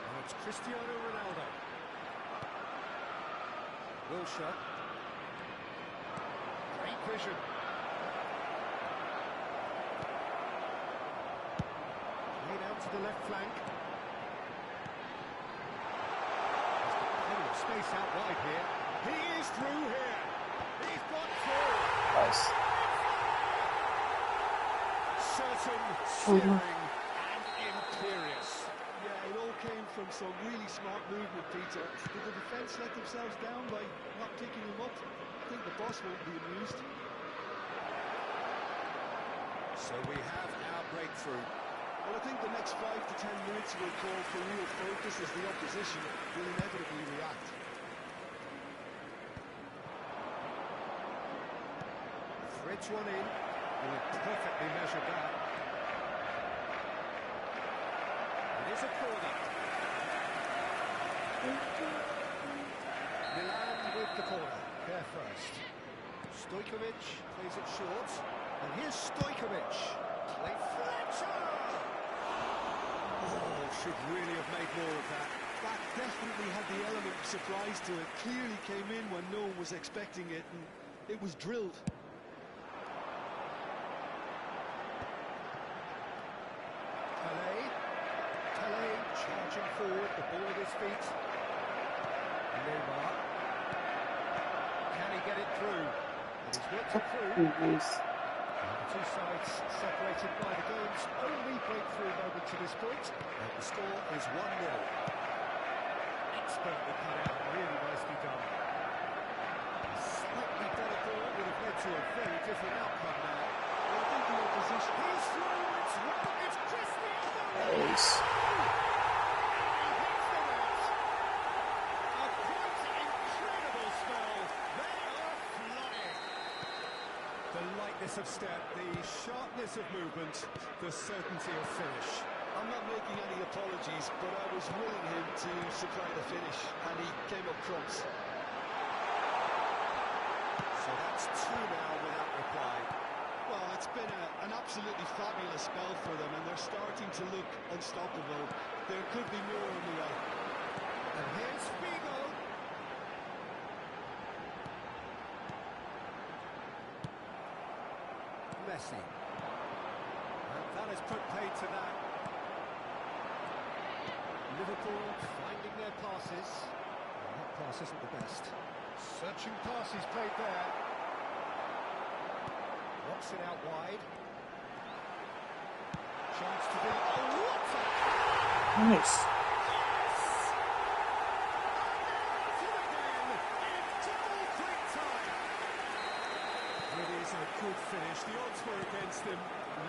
Now it's Cristiano Ronaldo. Wilshere. Great vision. Played out to the left flank. Plenty of space out wide here. He is through here. He's got through. nice. Certain, searing, and imperious. Yeah, it all came from some really smart movement, Peter. Did the defence let themselves down by not picking him up? I think the boss won't be amused. So we have our breakthrough. Well, I think the next 5 to 10 minutes will call for real focus as the opposition will inevitably react. Threads one in. He perfectly measured that. It is a corner. Milan with the corner. There first. Stojkovic plays it short. And here's Stojkovic. Play Fletcher! Oh, should really have made more of that. That definitely had the element of surprise to it. Clearly came in when no one was expecting it, and it was drilled. Tele charging forward, the ball at his feet. Neymar. Can he get it through? And he's worked it through. Nice. The two sides separated by the game's only breakthrough moment to this point. And the score is 1-0. Expertly cut out, really nicely done. A slightly better ball would have led to a very different outcome now. Well, I think the opposition... He's through, it's Cristiano! Nice. A point in elegance of step, the sharpness of movement, the certainty of finish. I'm not making any apologies, but I was willing him to supply the finish, and he came up trumps. So that's two now without reply. Well, it's been an absolutely fabulous spell for them, and they're starting to look unstoppable. There could be more on the way. And here's Figo. Messi. And that has put paid to that. Liverpool finding their passes. Well, that pass isn't the best. Searching passes played there. Knocks it out wide. Chance to be... Oh, what a... Nice. It is a good finish. The odds were against him.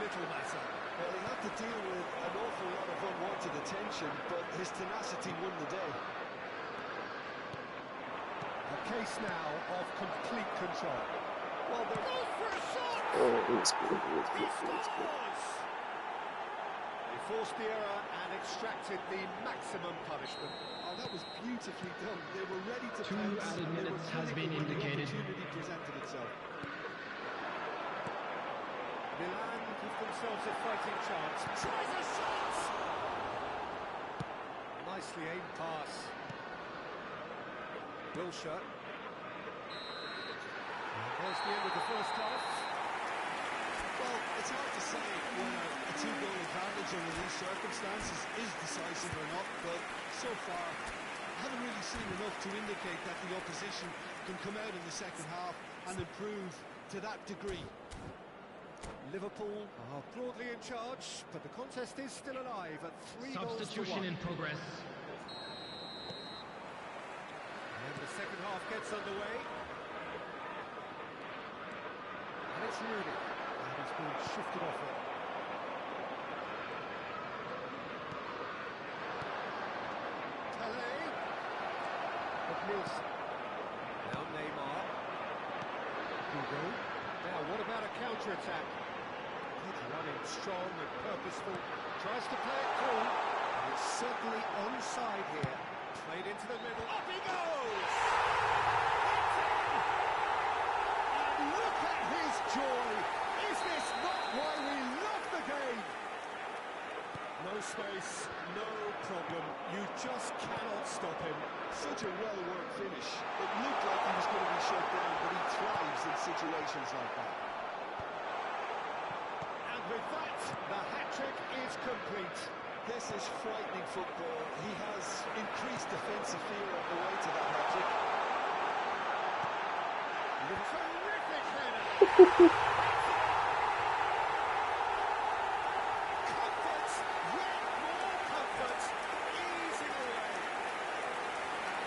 Little matter. Well, he had to deal with an awful lot of unwanted attention, but his tenacity won the day. A case now of complete control. Well, they're... Go for a shot! Oh, it was good. It was He good. It was good. scores! He forced the error and extracted the maximum punishment. Oh, that was beautifully done. They were ready to Two pounce, added and they were minutes has clinical been when the indicated. opportunity presented itself. Milan give themselves a fighting chance. Tries a shot! Nicely aimed pass. Wilshere. And there's the end of the first half. Well, it's hard to say whether a two-goal advantage under these circumstances is decisive or not, but so far I haven't really seen enough to indicate that the opposition can come out in the second half and improve to that degree. Liverpool are broadly in charge, but the contest is still alive at 3 goals to 1. Substitution in progress. And the second half gets underway. And it's Rooney. And he's been shifted off it. Pele. But Nielsen. Now Neymar. Hugo. Now what about a counter-attack? Good running, strong and purposeful. Tries to play it through. And it's certainly onside here. Played into the middle. Up he goes! It's in! And look at his joy! Is this not why we love the game? No space, no problem. You just cannot stop him. Such a well-worked finish. It looked like he was going to be shut down, but he thrives in situations like that. And with that, the hat-trick is complete. This is frightening football. He has increased defensive fear on the way to that hat-trick. Terrific header! Comfort, yet more comfort, easing away.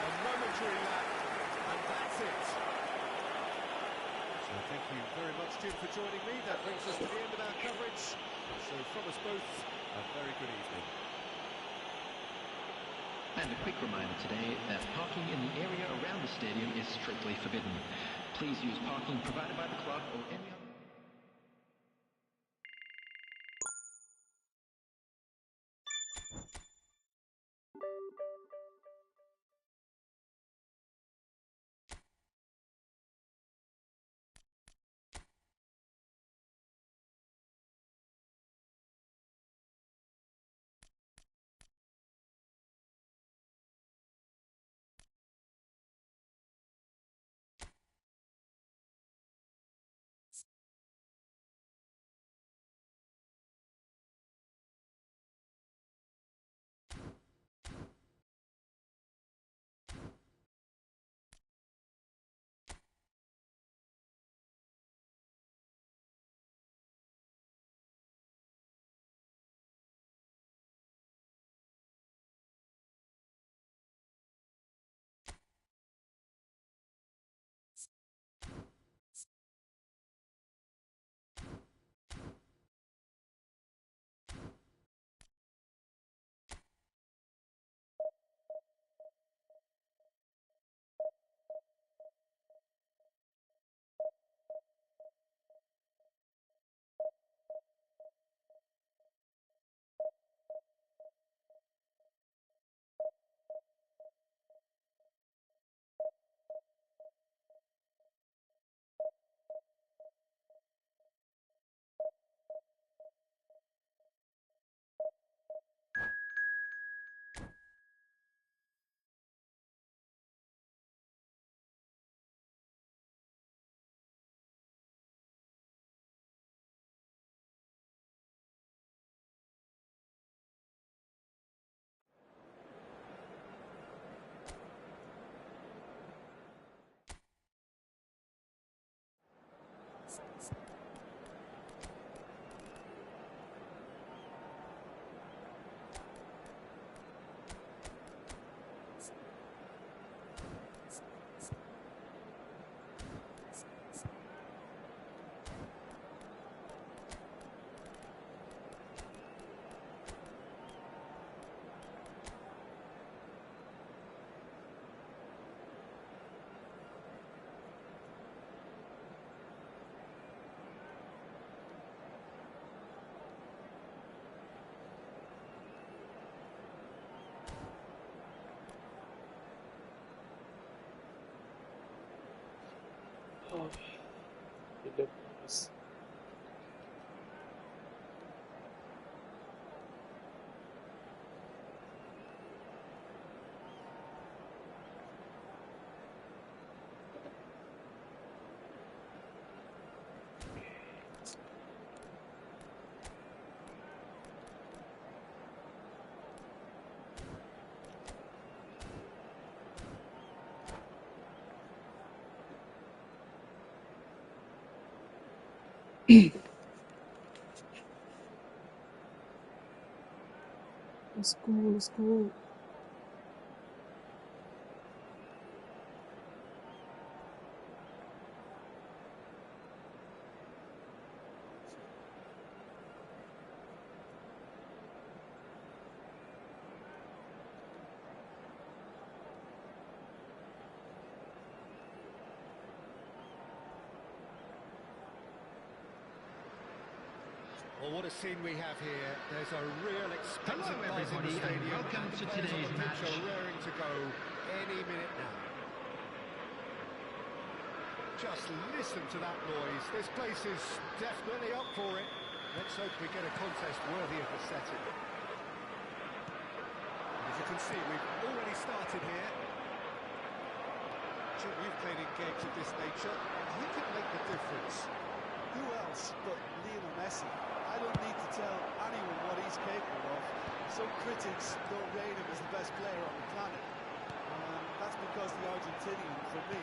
A momentary lap, and that's it. So thank you very much, Jim, for joining me. That brings us to the end of our coverage. So from us both, a very good evening. And a quick reminder today that parking in the area around the stadium is strictly forbidden. Please use parking provided by the club or any other... Oh, you look nice. Let's go, let's go. Well, what a scene we have here. There's a real expensive Hello, buzz in the everybody, and stadium. welcome and to the players today's on the pitch match. are raring to go any minute now. Just listen to that noise. This place is definitely up for it. Let's hope we get a contest worthy of the setting. As you can see, we've already started here. Jim, you've played in games of this nature. Who can make the difference? Who else but Lionel Messi? I don't need to tell anyone what he's capable of. Some critics don't rate him as the best player on the planet. That's because the Argentinian, for me,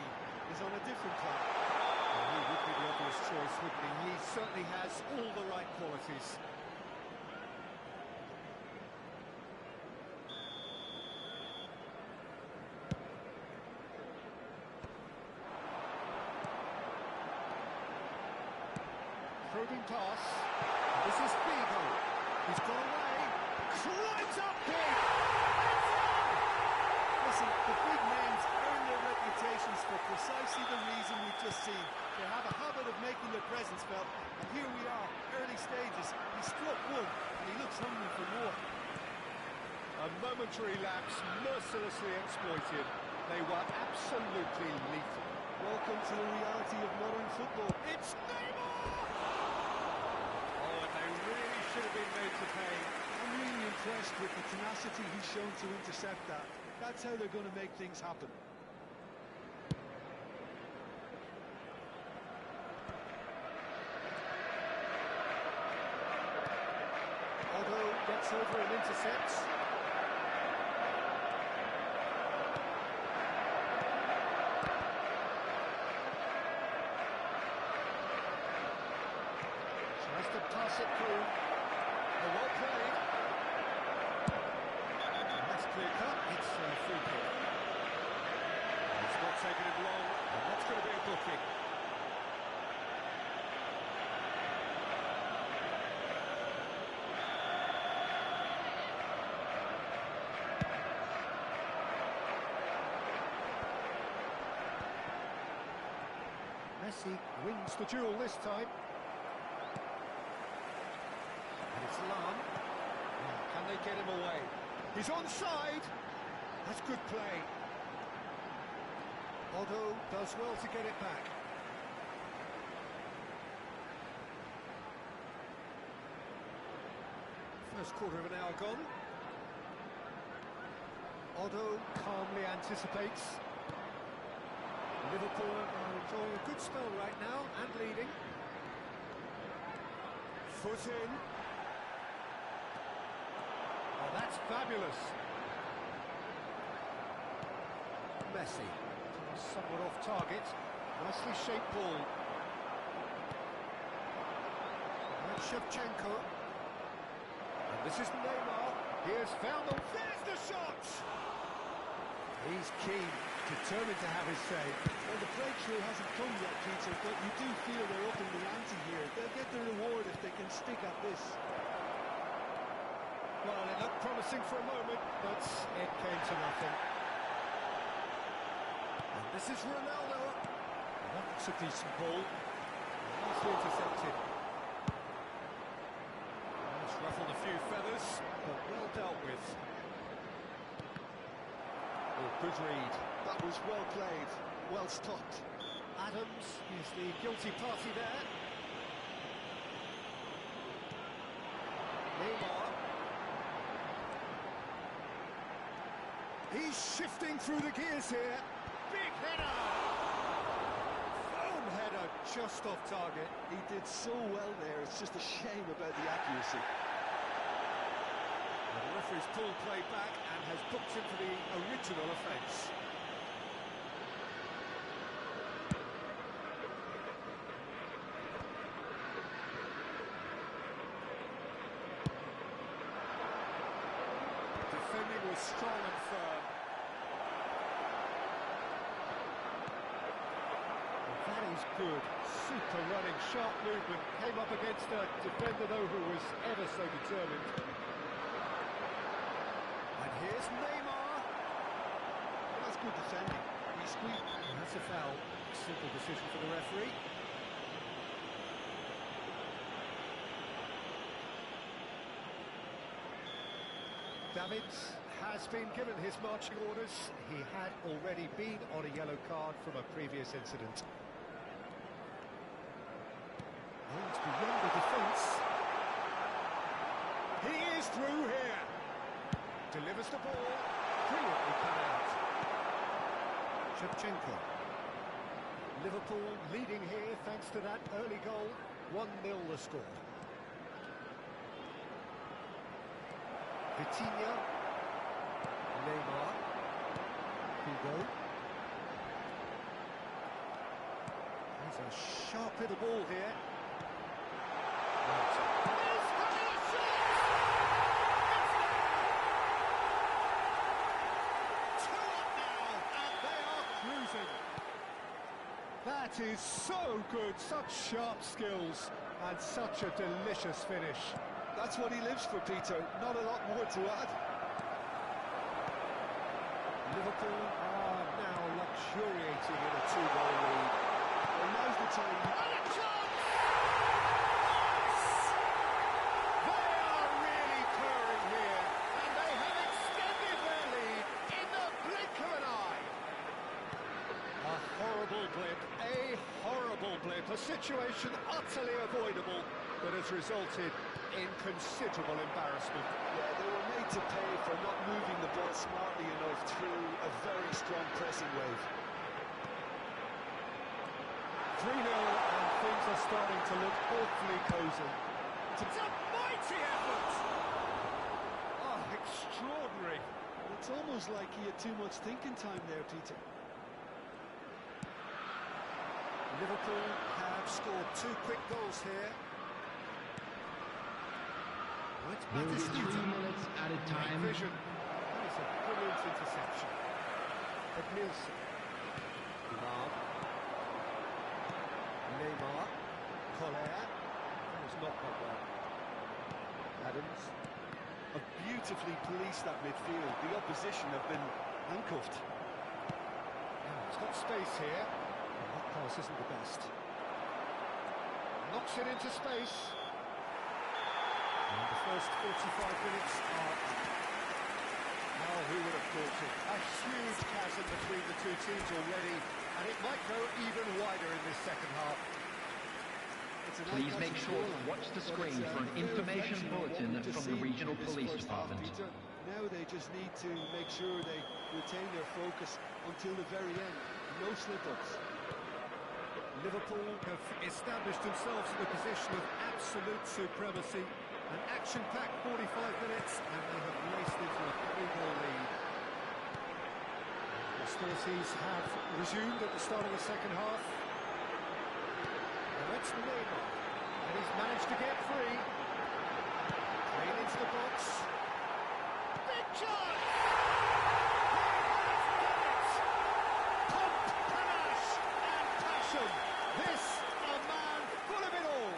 is on a different planet. Well, he would be the obvious choice, wouldn't he? He certainly has all the right qualities. Probing pass. This is Figo. He's gone away. Climbs up big. Listen, the big names earn their reputations for precisely the reason we've just seen. They have a habit of making their presence felt, and here we are, early stages. He struck one, and he looks hungry for more. A momentary lapse, mercilessly exploited. They were absolutely lethal. Welcome to the reality of modern football. It's Neymar! Oh, and they really should have been made to pay. I'm really impressed with the tenacity he's shown to intercept that. That's how they're going to make things happen. Otto gets over and intercepts. Tries to pass it through. Well played. And that's clear cut. It's a free kick. It's not taking him long, and that's going to be a booking. Messi wins the duel this time. And it's Lam. Can they get him away? He's onside. That's good play. Otto does well to get it back. First quarter of an hour gone. Otto calmly anticipates. Liverpool are enjoying a good spell right now and leading. Foot in. Oh, that's fabulous. Messi. Somewhat off target. Nicely shaped ball. That's Shevchenko. And this is Neymar. He has found them. There's the shot! He's keen, determined to have his say. Well, the breakthrough hasn't come yet, Peter, but you do feel they're up in the ante here. They'll get the reward if they can stick at this. Well, it looked promising for a moment, but it came to nothing. And this is Ronaldo. And that looks a decent ball. Nicely intercepted. Well, it's ruffled a few feathers, but well dealt with. Oh, good read. That was well played, well stopped. Adams is the guilty party there. Neymar. He's shifting through the gears here. Big header! Foam header just off target. He did so well there, it's just a shame about the accuracy. The referee's pulled play back and has booked him for the original offence. Defending was strong and firm. That is good. Super running, sharp movement. Came up against a defender, though, who was ever so determined. And here's Neymar. That's good defending. He squeezed. And that's a foul. Simple decision for the referee. Davids has been given his marching orders. He had already been on a yellow card from a previous incident. Oh, it's beyond the defence. He is through here. Delivers the ball. Brilliantly cut out. Shevchenko. Liverpool leading here thanks to that early goal. 1-0 the score. Vitinha. Neymar. Hugo. There's a sharp hit of ball here. That is so good, such sharp skills and such a delicious finish. That's what he lives for, Peter. Not a lot more to add. Liverpool are now luxuriating in a 2-goal lead. Well, now's the time. And a chance! They are really purring here, and they have extended their lead in the blink of an eye. A horrible blip, a situation utterly avoidable that has resulted in considerable embarrassment. Yeah, they were made to pay for not moving the ball smartly enough through a very strong pressing wave. 3-0 and things are starting to look awfully cosy. It's a mighty effort! Oh, extraordinary. It's almost like he had too much thinking time there, Peter. Liverpool have scored 2 quick goals here. There will be 3 minutes added time. Vision. That is a brilliant interception. Edmilson. Love. Neymar. Koller. That was not got well. Adams. Have beautifully policed that midfield. The opposition have been handcuffed. Oh, it's got space here. That pass isn't the best. Knocks it into space. And the first 45 minutes are up. Now, who would have thought it? A huge chasm between the two teams already, and it might go even wider in this second half. Please make sure to watch the screen for an information bulletin from the regional police department. Now they just need to make sure they retain their focus until the very end. No slip-ups. Liverpool have established themselves in a position of absolute supremacy. An action-packed 45 minutes, and they have raced into a 3-goal lead. Hostilities have resumed at the start of the second half. And that's Neymar, and he's managed to get free. Playing into the box. Big chance! Pump, panache and passion. This, a man full of it all.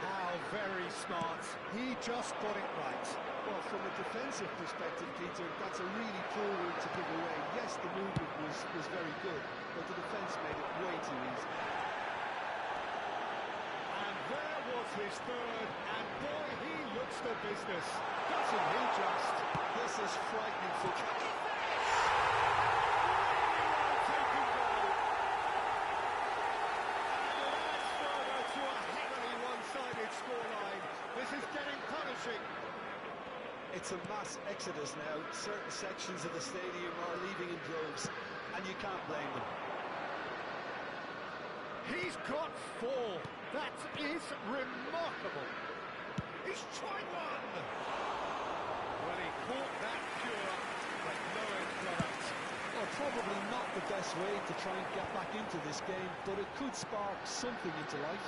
How very smart. He just got it right. Well, from a defensive perspective, Peter, that's a really poor route to give away. Yes, the movement was very good, but the defence made it way too easy. And there was his third, and boy, he looks the business. Doesn't he just? This is frightening for... Really well taken goal. It's a mass exodus now. Certain sections of the stadium are leaving in droves, and you can't blame them. He's got 4. That is remarkable. He's tried one. Well, he caught that pure, but no end product. Well, probably not the best way to try and get back into this game, but it could spark something into life.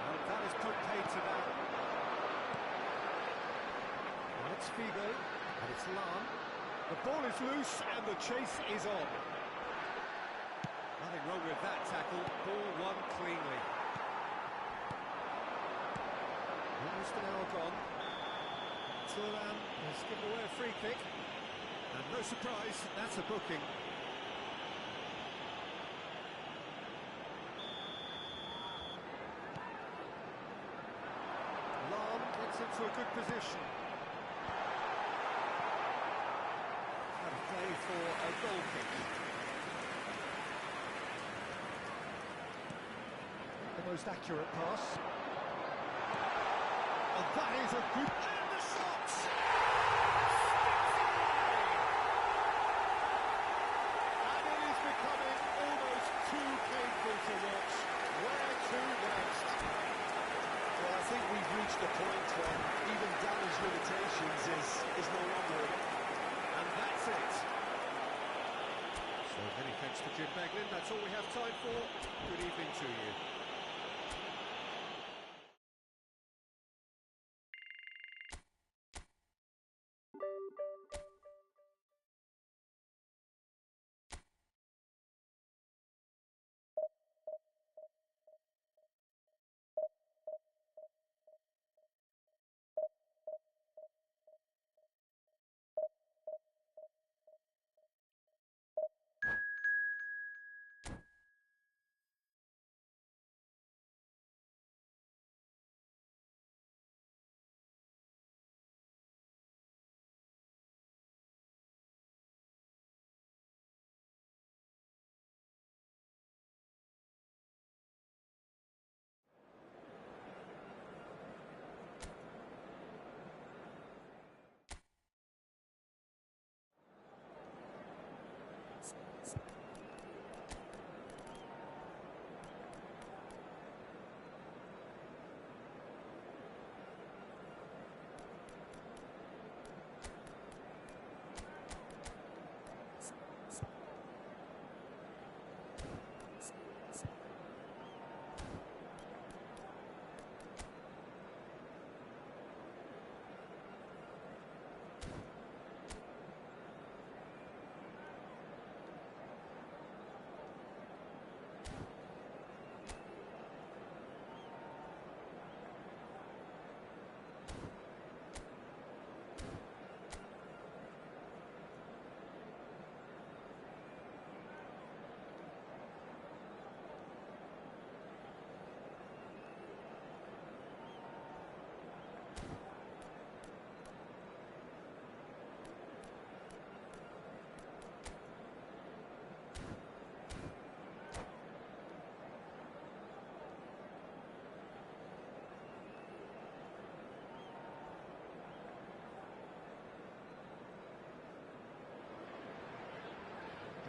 And that is put paid to that. Well, it's Figo, and it's Lam. The ball is loose, and the chase is on. Nothing wrong with that tackle. Ball won cleanly. Almost an hour gone. Turan has given away a free kick. And no surprise, that's a booking. Lam gets into a good position. And a play for a goal kick. The most accurate pass. And that is a good... And the shot! And it is becoming almost too painful to watch. Where to next? Well, I think we've reached the point when even damage limitations is no longer... And that's it. So many thanks to Jim Beglin. That's all we have time for. Good evening to you.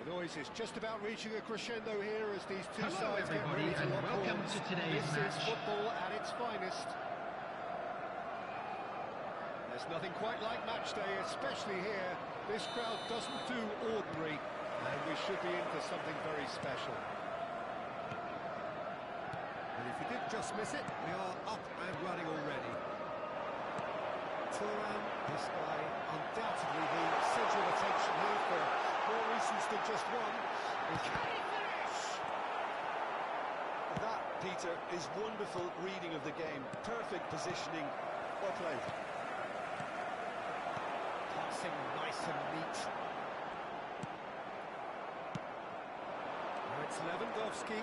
The noise is just about reaching a crescendo here as these two Hello sides get everybody, ready to and lock welcome horns. to today's This match. is football at its finest. There's nothing quite like match day, especially here. This crowd doesn't do ordinary, and we should be in for something very special. And if you did just miss it, we are up and running already. Turan, this guy, undoubtedly the centre of attention here for more reasons than just one. Can he finish? That, Peter, is wonderful reading of the game. Perfect positioning. Well played. Passing nice and neat. Now it's Lewandowski.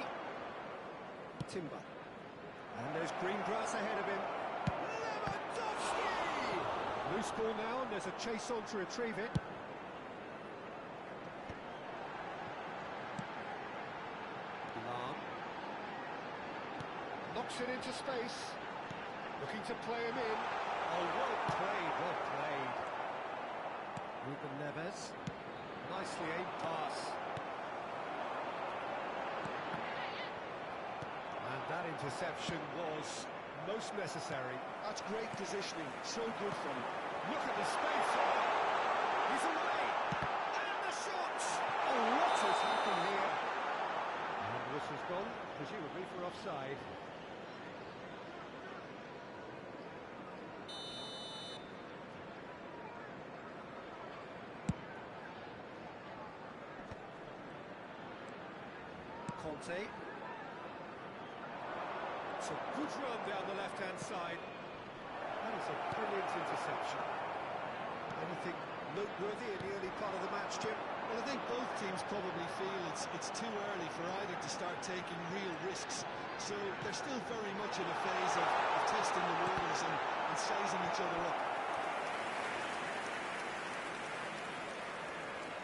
Timber. And there's green grass ahead of him. Lewandowski! Loose ball now, and there's a chase on to retrieve it. Lam. Knocks it into space. Looking to play him in. Oh, well played, well played. Ruben Neves. Nicely aimed pass. And that interception was most necessary. That's great positioning, so good from him. Look at the space here. He's away. And the shot. Oh, what has happened here? And the whistle's gone, presumably for offside. Conte. It's a good run down the left-hand side. That is a brilliant interception. Anything noteworthy in the early part of the match, Jim? Well, I think both teams probably feel it's too early for either to start taking real risks. So they're still very much in a phase of testing the waters and sizing each other up.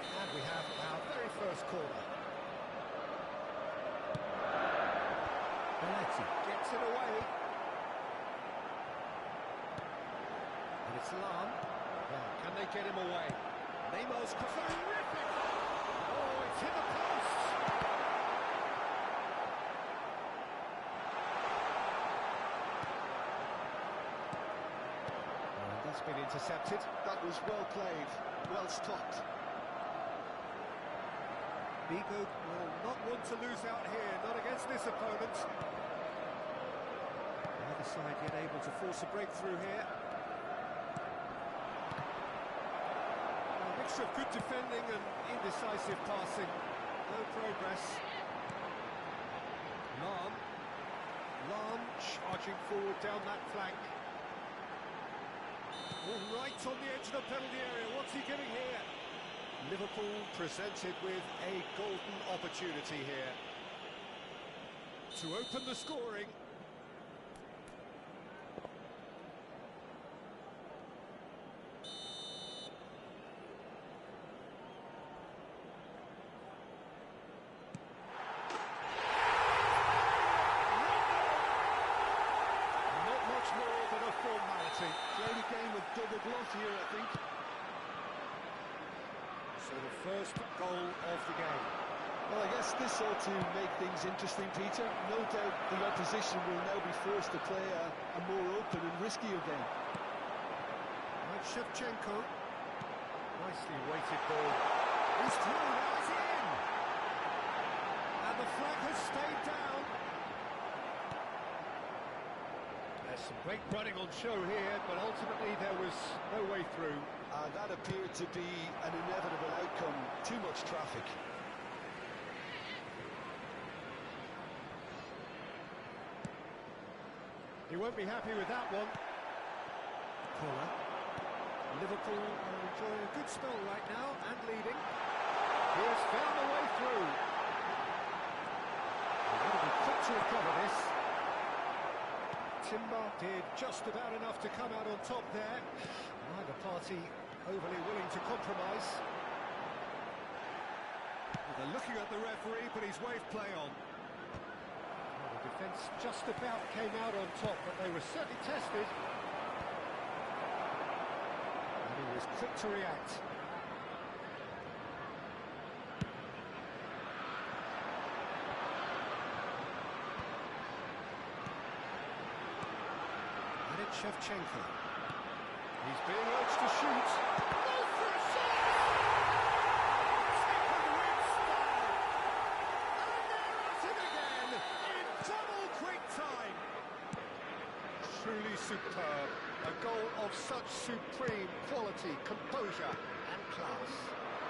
And we have our very first corner. Belletti gets it away. And it's Lam. Well, can they get him away? Neymar's terrific! Oh, it's hit the post! And that's been intercepted. That was well played, well stopped. Vigo will not want to lose out here, not against this opponent. The other side yet able to force a breakthrough here. A mixture of good defending and indecisive passing. No progress. Lam charging forward down that flank. All right on the edge of the penalty area. What's he giving here? Liverpool presented with a golden opportunity here to open the scoring. Not much more than a formality. Played a game with double bluff here, I think. So the first goal of the game. Well, I guess this ought to make things interesting, Peter. No doubt the opposition will now be forced to play a more open and riskier game. Right, Shevchenko. Nicely weighted ball. He's through, now it's in! And the flag has stayed down. There's some great running on show here, but ultimately there was no way through. That appeared to be an inevitable outcome. Too much traffic. He won't be happy with that one. Koller. Liverpool are enjoying a good spell right now and leading. He has found a way through. They're going to be quick to recover this. Timber did just about enough to come out on top there. Neither party overly willing to compromise. Well, they're looking at the referee, but he's waved play on. Well, the defence just about came out on top, but they were certainly tested. And he was quick to react. And it's Shevchenko. He's being urged to shoot. Goes for a shot! Second win style! And they're at it again in double quick time. Truly superb. A goal of such supreme quality, composure and class.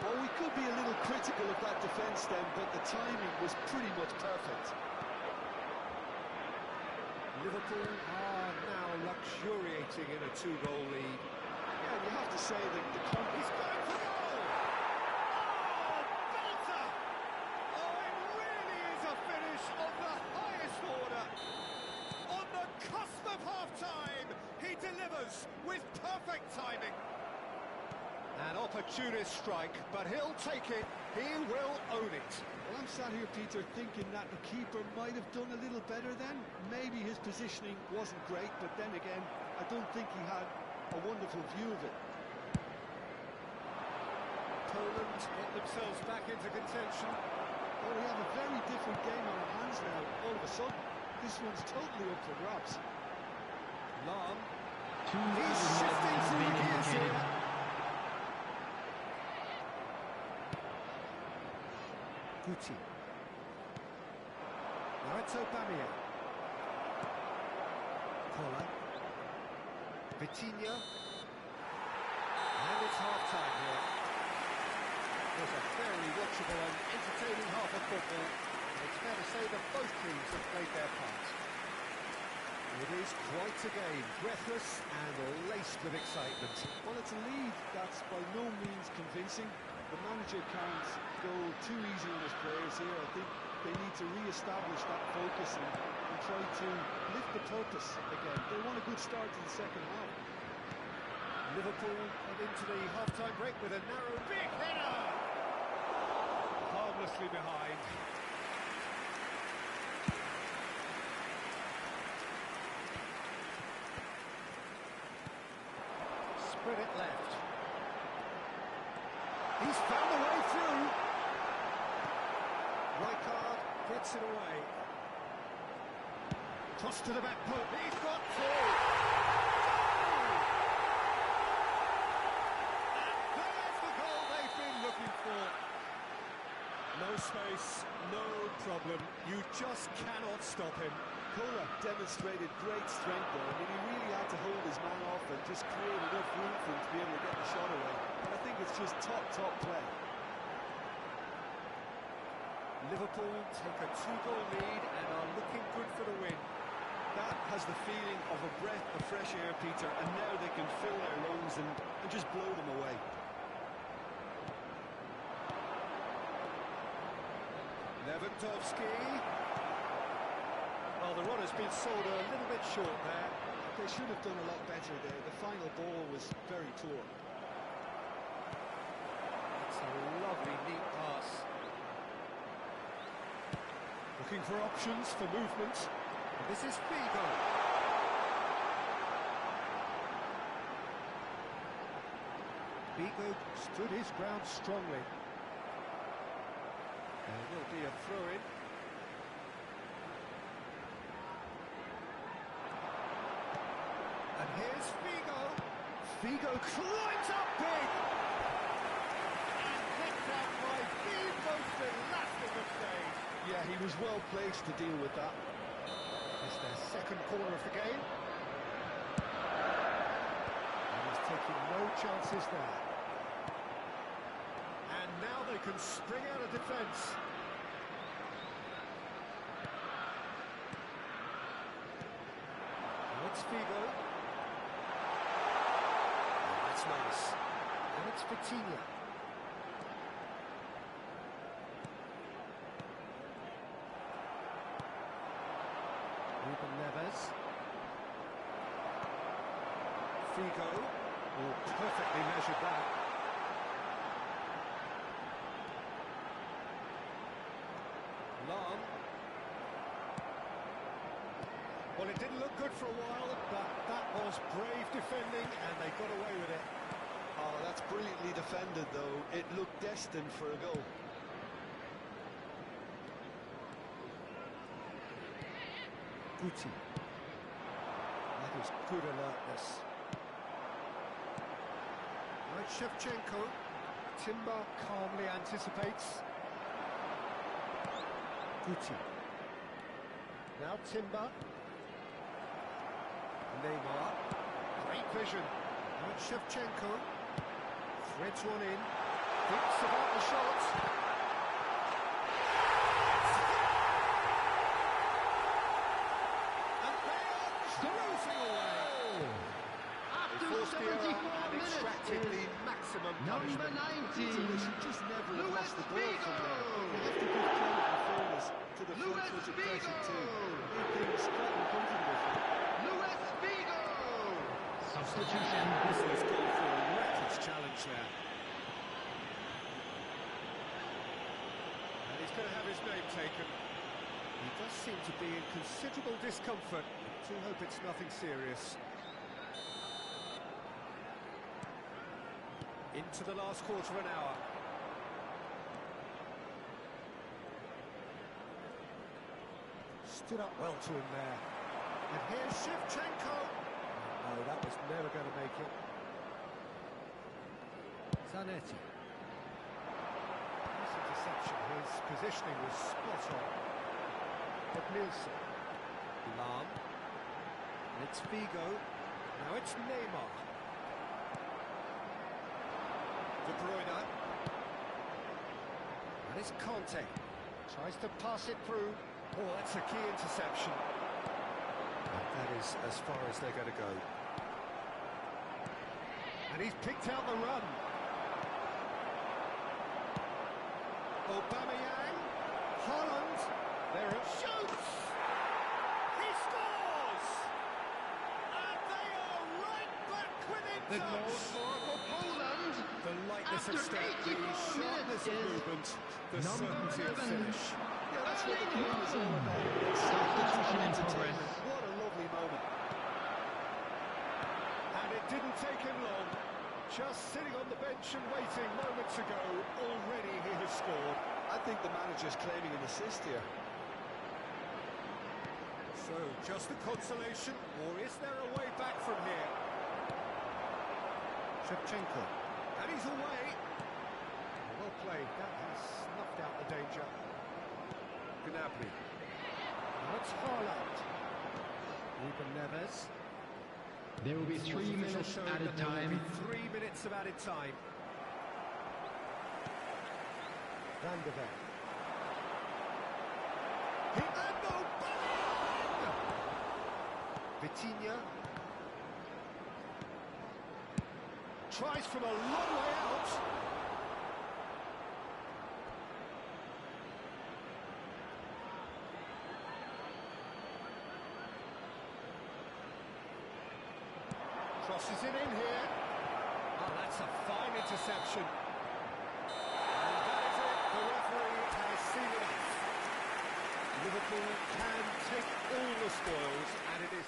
Well, we could be a little critical of that defence then, but the timing was pretty much perfect. Liverpool are now luxuriating in a two-goal lead. Yeah, you have to say that the He's going for goal! Oh, belter! Oh, it really is a finish of the highest order. On the cusp of half-time, he delivers with perfect timing. An opportunist strike, but he'll take it. He will own it. Well, I'm sat here, Peter, thinking that the keeper might have done a little better then. Maybe his positioning wasn't great, but then again, I don't think he had a wonderful view of it. Poland get themselves back into contention. Well, we have a very different game on our hands now, all of a sudden. This one's totally up for grabs. Lahm. Two He's red shifting has through been the gears indicated. here. Guti. Now it's Aubameyang. Koller. Vitinha. And it's half-time here. It was a very watchable and entertaining half of football. And it's fair to say that both teams have played their part. It is quite a game, breathless and laced with excitement. Well, it's a lead that's by no means convincing. The manager can't go too easy on his players here. I think they need to re-establish that focus and try to lift the purpose again. They want a good start to the second half. Liverpool come into the half-time break with a narrow big header! Harmlessly behind. Spread it left. He's found a way through. Rijkaard gets it away. Cross to the back post. He's got through. And there's the goal they've been looking for. No space, no problem. You just cannot stop him. Koller demonstrated great strength there. I mean, he really had to hold his man off and just create enough room for him to be able to get the shot away. But I think it's just top play. Liverpool take a 2-goal lead and are looking good for the win. That has the feeling of a breath of fresh air, Peter, and now they can fill their lungs and just blow them away. Lewandowski. Well, the run has been sold a little bit short there. They should have done a lot better there. The final ball was very poor. It's a lovely, neat pass. Looking for options for movement. And this is Figo. Figo stood his ground strongly. There will be a throw-in. And here's Figo. Figo climbs up big. And picked out by the most elastic of stage. Yeah, he was well placed to deal with that. It's their second corner of the game. And he's taking no chances there. And now they can spring out of defence. Now it's Figo. Oh, that's nice. And it's Vitinha. Ruben Neves. Figo. Oh, perfectly measured that. Lahm. Well, it didn't look good for a while, but that was brave defending, and they got away with it. Oh, that's brilliantly defended, though. It looked destined for a goal. Guti. That is good alertness. Right, Shevchenko. Timber calmly anticipates. Guti. Now Timber. Neymar. Great vision. Now it's Shevchenko. Threads one in. Thinks about the shot. And they are cruising away. After Forced the error 74 and minutes extracted the is maximum number punishment. 19, They should just never have Luis lost the ball from there. Figo. You have to give credit and fairness to the Luis front-footed pressing Figo. too. Made things quite uncomfortable for them. Luis Figo. Substitution. This has gone for a reckless challenge there. he's going to have his name taken. He does seem to be in considerable discomfort. I do hope it's nothing serious. Into the last quarter of an hour. Stood up well to him there. And here's Shevchenko. No, that was never going to make it. Zanetti. Nice interception. His positioning was spot on. But Nielsen. Lam. And it's Figo. Now it's Neymar. De Bruyne. And it's Conte. Tries to pass it through. Oh, that's a key interception. That is as far as they're going to go. And he's picked out the run. Aubameyang. Holland. There it shoots. He scores. And they are right back within The goal touch. for Poland. The lightness of After step, the 84 sharpness of minutes movement, the number certainty of 11. finish. Yeah, that's what the game is all about. Substitution in progress. What a lovely moment. And it didn't take him long. Just sitting on the bench and waiting moments ago, already he has scored. I think the manager's claiming an assist here. So, just a consolation, or is there a way back from here? Shevchenko. And he's away. Well played, that has snuffed out the danger. Gnabry. Now it's Haaland. Ruben Neves. There will be 3 minutes added There will time. be 3 minutes of added time. Van de Ven. Hernando bang! Vitinha. Tries from a long way out. Crosses it in here. Oh, that's a fine interception. And that is it. The referee has seen enough. Liverpool can take all the spoils, and it is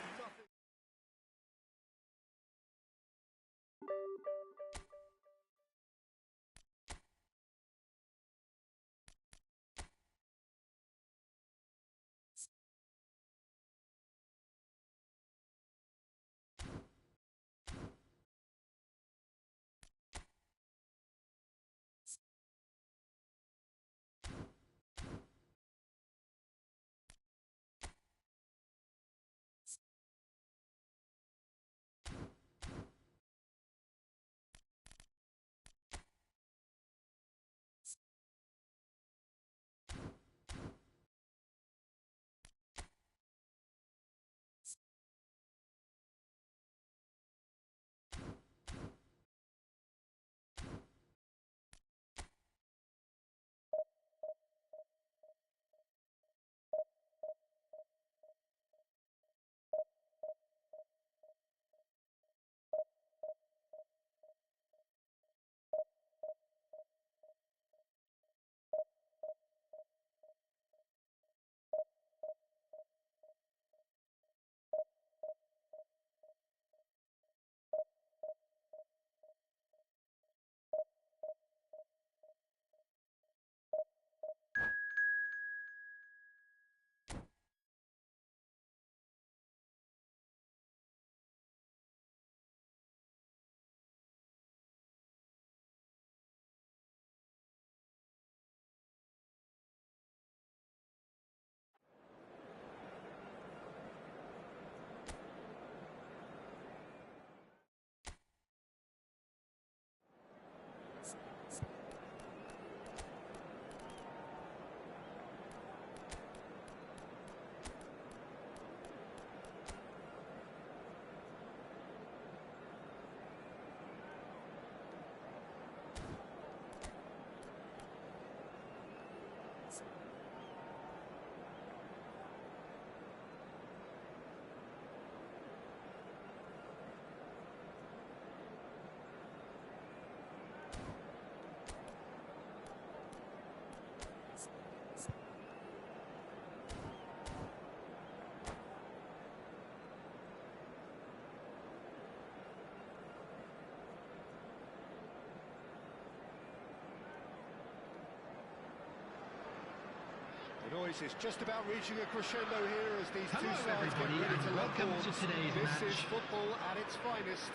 boys. It's just about reaching a crescendo here as these Hello, two sides get everybody, ready and to lock welcome horns. to today's This match. is football at its finest.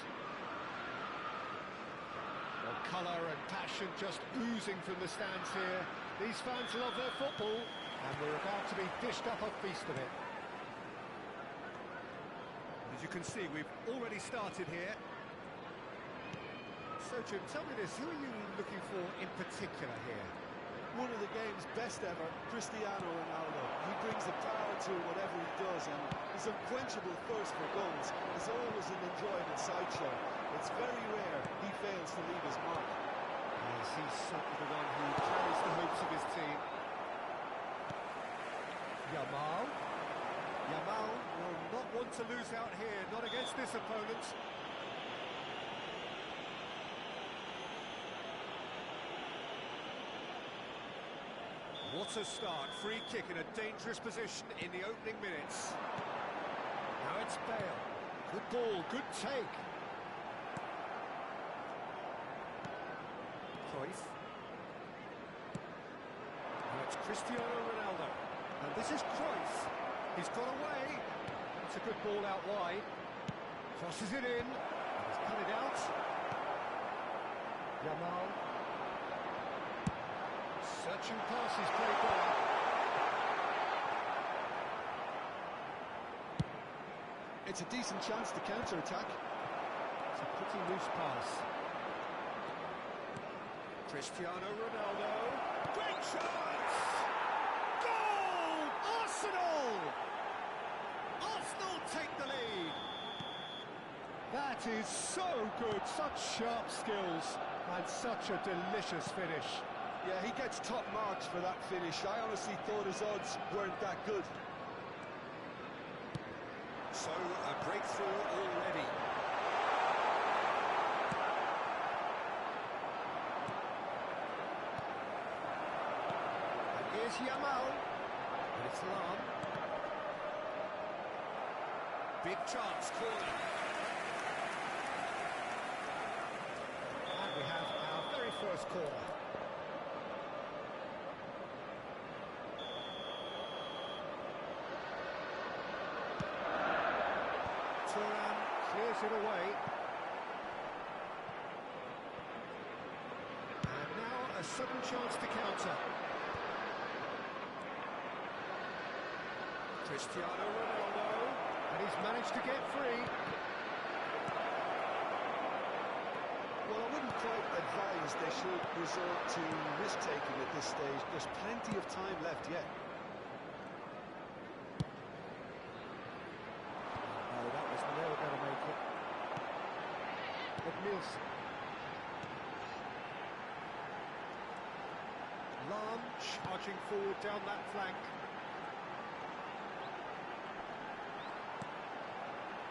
Well, colour and passion just oozing from the stands here. These fans love their football, and we're about to be dished up a feast of it. As you can see, we've already started here. So, Jim, tell me this, who are you looking for in particular here? One of the game's best ever, Cristiano Ronaldo. He brings the power to whatever he does, and his unquenchable thirst for goals is always an enjoyable sideshow. It's very rare he fails to leave his mark. Yes, he's certainly the one who carries the hopes of his team. Yamal will not want to lose out here, not against this opponent. What a start, free kick in a dangerous position in the opening minutes. Now it's Bale. Good ball, good take. Cruyff. Now it's Cristiano Ronaldo. And this is Cruyff. He's got away. It's a good ball out wide. Crosses it in. He's cut it out. Yamal. Searching passes played well. It's a decent chance to counter-attack. It's a pretty loose pass. Cristiano Ronaldo. Great chance! Goal! Arsenal! Arsenal take the lead. That is so good. Such sharp skills and such a delicious finish. Yeah, he gets top marks for that finish. I honestly thought his odds weren't that good. So, a breakthrough already. And here's Yamal. And it's Lam. Big chance, corner. And we have our very first corner. Clears it away. And now a sudden chance to counter. Cristiano Ronaldo. And he's managed to get free. Well, I wouldn't quite advise they should resort to risk-taking at this stage. There's plenty of time left yet. That was never going to make it. But Nielsen. Lam charging forward down that flank.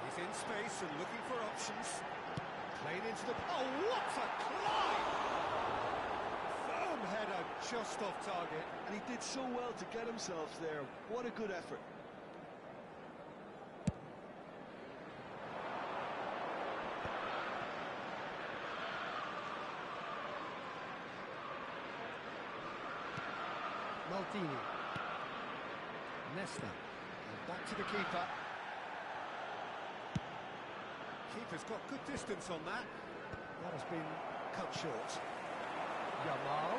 He's in space and looking for options. Played into the... Oh, what a climb! Firm header just off target. And he did so well to get himself there. What a good effort. Maldini. Nesta. And back to the keeper. Keeper's got good distance on that. That has been cut short. Yamal.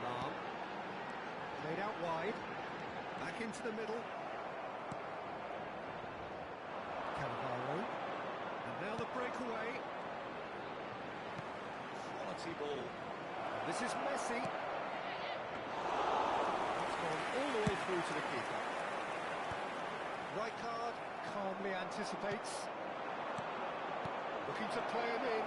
Lam. Played out wide. Back into the middle. Cannavaro. And now the breakaway. Quality ball. This is Messi. All the way through to the keeper. Rijkaard calmly anticipates. Looking to play him in.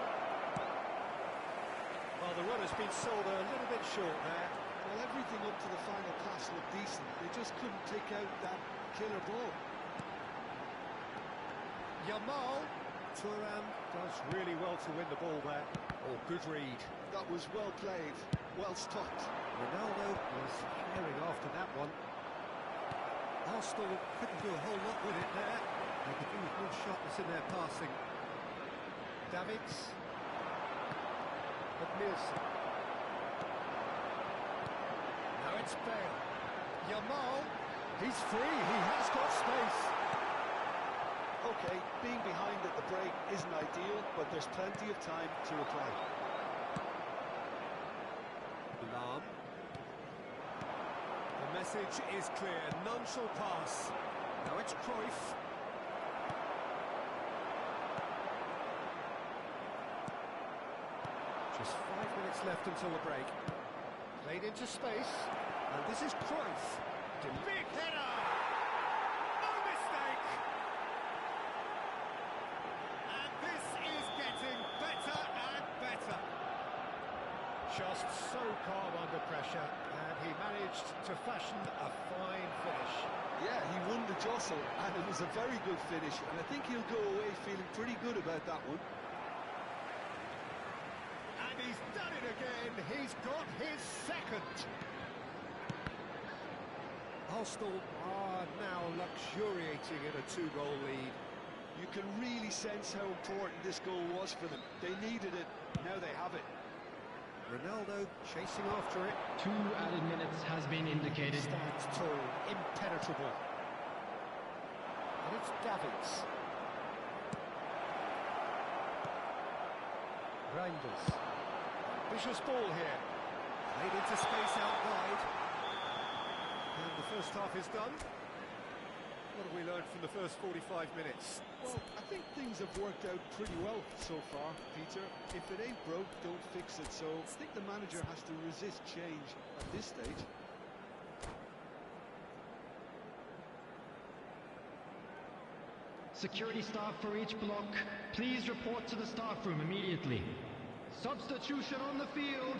Well, the run has been sold a little bit short there. Well, everything up to the final pass looked decent. They just couldn't take out that killer ball. Yamal. Thuram does really well to win the ball there. Oh, good read. That was well played, well stopped. Ronaldo was herring after that one. Arsenal couldn't do a whole lot with it there. They could do with more sharpness in their passing. Davids. But Nielsen. Now it's Bale. Yamal, he's free, he has got space. Okay, being behind at the break isn't ideal, but there's plenty of time to reply. Lam. The message is clear, none shall pass. Now it's Cruyff. Just 5 minutes left until the break. Played into space, and this is Cruyff. Big header! No mistake! And this is getting better and better. Just so calm under pressure, and he managed to fashion a fine finish. Yeah, he won the jostle, and it was a very good finish, and I think he'll go away feeling pretty good about that one. And he's done it again, he's got his second. Arsenal are now luxuriating in a 2-goal lead. You can really sense how important this goal was for them. They needed it, now they have it. Ronaldo chasing after it. 2 added minutes has been indicated. Stands tall, impenetrable. And it's Davids. Reinders. Vicious ball here. Played into space out wide. And the first half is done. What have we learned from the first 45 minutes? Well, I think things have worked out pretty well so far, Peter. If it ain't broke, don't fix it. So I think the manager has to resist change at this stage. Security staff for each block, please report to the staff room immediately. Substitution on the field,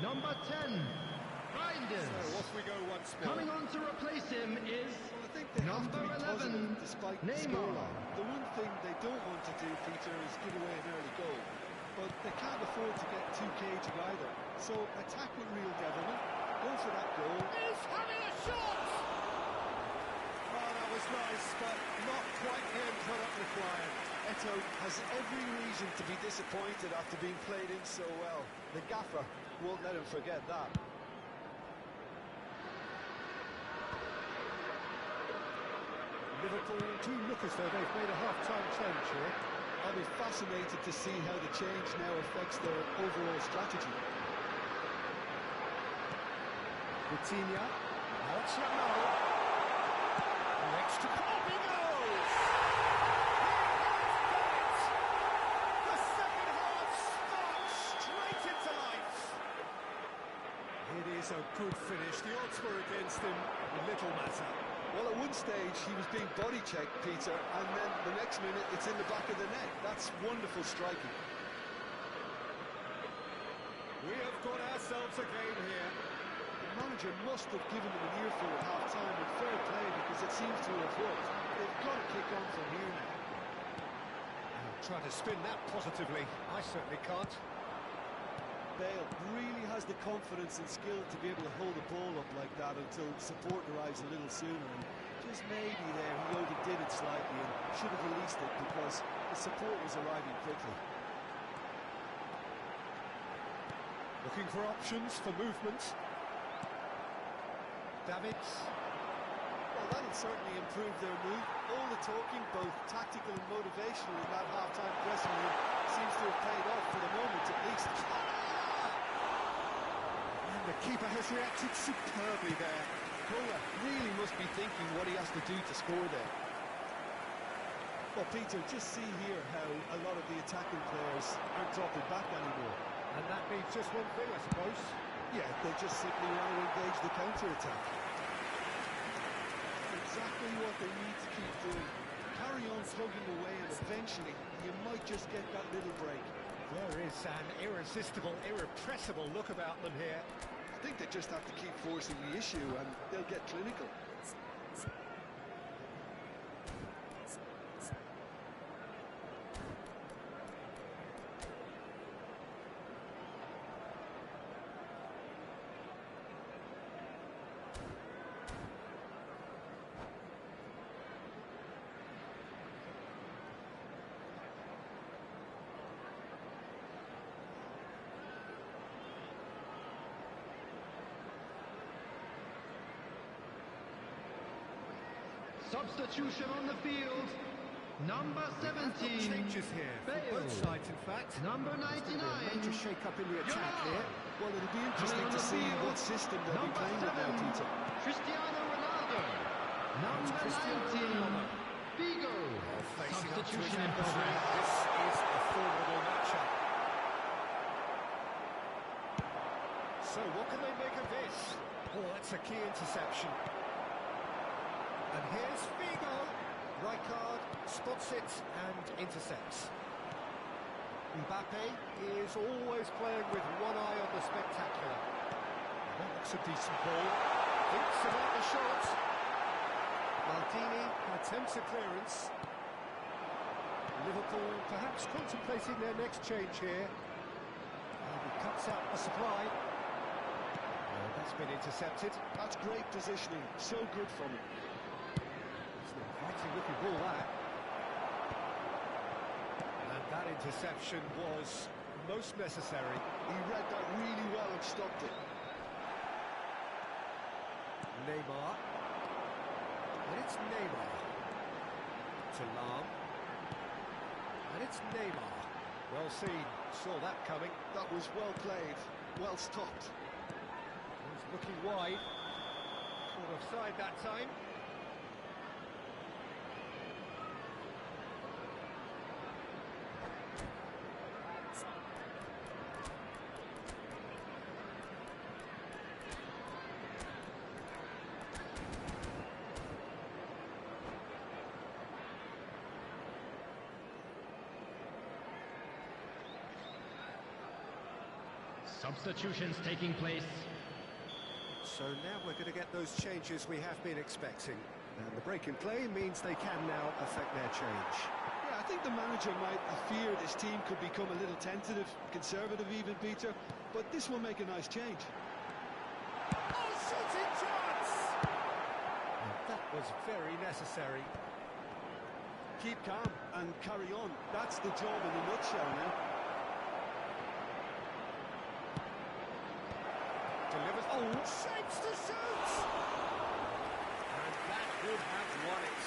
number 10, Reinders. So off we go once more. Coming on to replace him is Well, I think they have to be positive despite the scoreline. The one thing they don't want to do, Peter, is give away an early goal. But they can't afford to get too cagey either. So attack with real devilment, go for that goal. He's having a shot! Oh, that was nice, but not quite the end product required. Eto has every reason to be disappointed after being played in so well. The gaffer won't let him forget that. Liverpool do look as though they've made a half-time change here. I'll be fascinated to see how the change now affects their overall strategy. Vitinha. Now it's Yamal. Next to Koller, he goes! The second half starts straight into life. It is a good finish. The odds were against him. Little matter. Well, at one stage he was being body checked, Peter, and then the next minute it's in the back of the net. That's wonderful striking. We have got ourselves a game here. The manager must have given them an earful at half-time, and fair play because it seems to have worked. They've got to kick on from here now. Try to spin that positively. I certainly can't. Bale really has the confidence and skill to be able to hold the ball up like that until support arrives a little sooner. And just maybe there he overdid it slightly and should have released it because the support was arriving quickly. Looking for options for movement. Davids. Well, that'll certainly improve their mood. All the talking, both tactical and motivational in that half-time dressing room seems to have paid off for the moment at least. The keeper has reacted superbly there. Koller really must be thinking what he has to do to score there. Well, Peter, just see here how a lot of the attacking players aren't dropping back anymore. And that means just one thing, I suppose. Yeah, they just simply want to engage the counter-attack. Exactly what they need to keep doing. Carry on plugging away and eventually you might just get that little break. There is an irresistible, irrepressible look about them here. I think they just have to keep forcing the issue and they'll get clinical. Substitution on the field. Number 17. Changes here for both sides, in fact. Number There's 99. gonna be a major shake-up in the attack here. Well, it'll be interesting to see what system they'll be playing with now, Peter. Cristiano Ronaldo. Number 19. Figo. Facing up to his Substitution in adversary. progress. This is a formidable matchup. So, what can they make of this? Oh, that's a key interception. And here's Figo. Rijkaard spots it and intercepts. Mbappe is always playing with one eye on the spectacular. That looks a decent ball. Thinks about the shot. Maldini attempts a clearance. Liverpool perhaps contemplating their next change here. And he cuts out the supply. Oh, that's been intercepted. That's great positioning. So good from him. It's an inviting looking ball, that. And that interception was most necessary. He read that really well and stopped it. Neymar. And it's Neymar. To Lam. And it's Neymar. Well seen. Saw that coming. That was well played. Well stopped. He's looking wide. Short offside that time. Substitutions taking place. So now we're going to get those changes we have been expecting. And the break in play means they can now affect their change. Yeah, I think the manager might have feared his team could become a little tentative, conservative even, Peter, but this will make a nice change. Oh, shooting chance! And that was very necessary. Keep calm and carry on. That's the job in a nutshell now. Delivers. Oh, shapes to shoot! And that would have won it.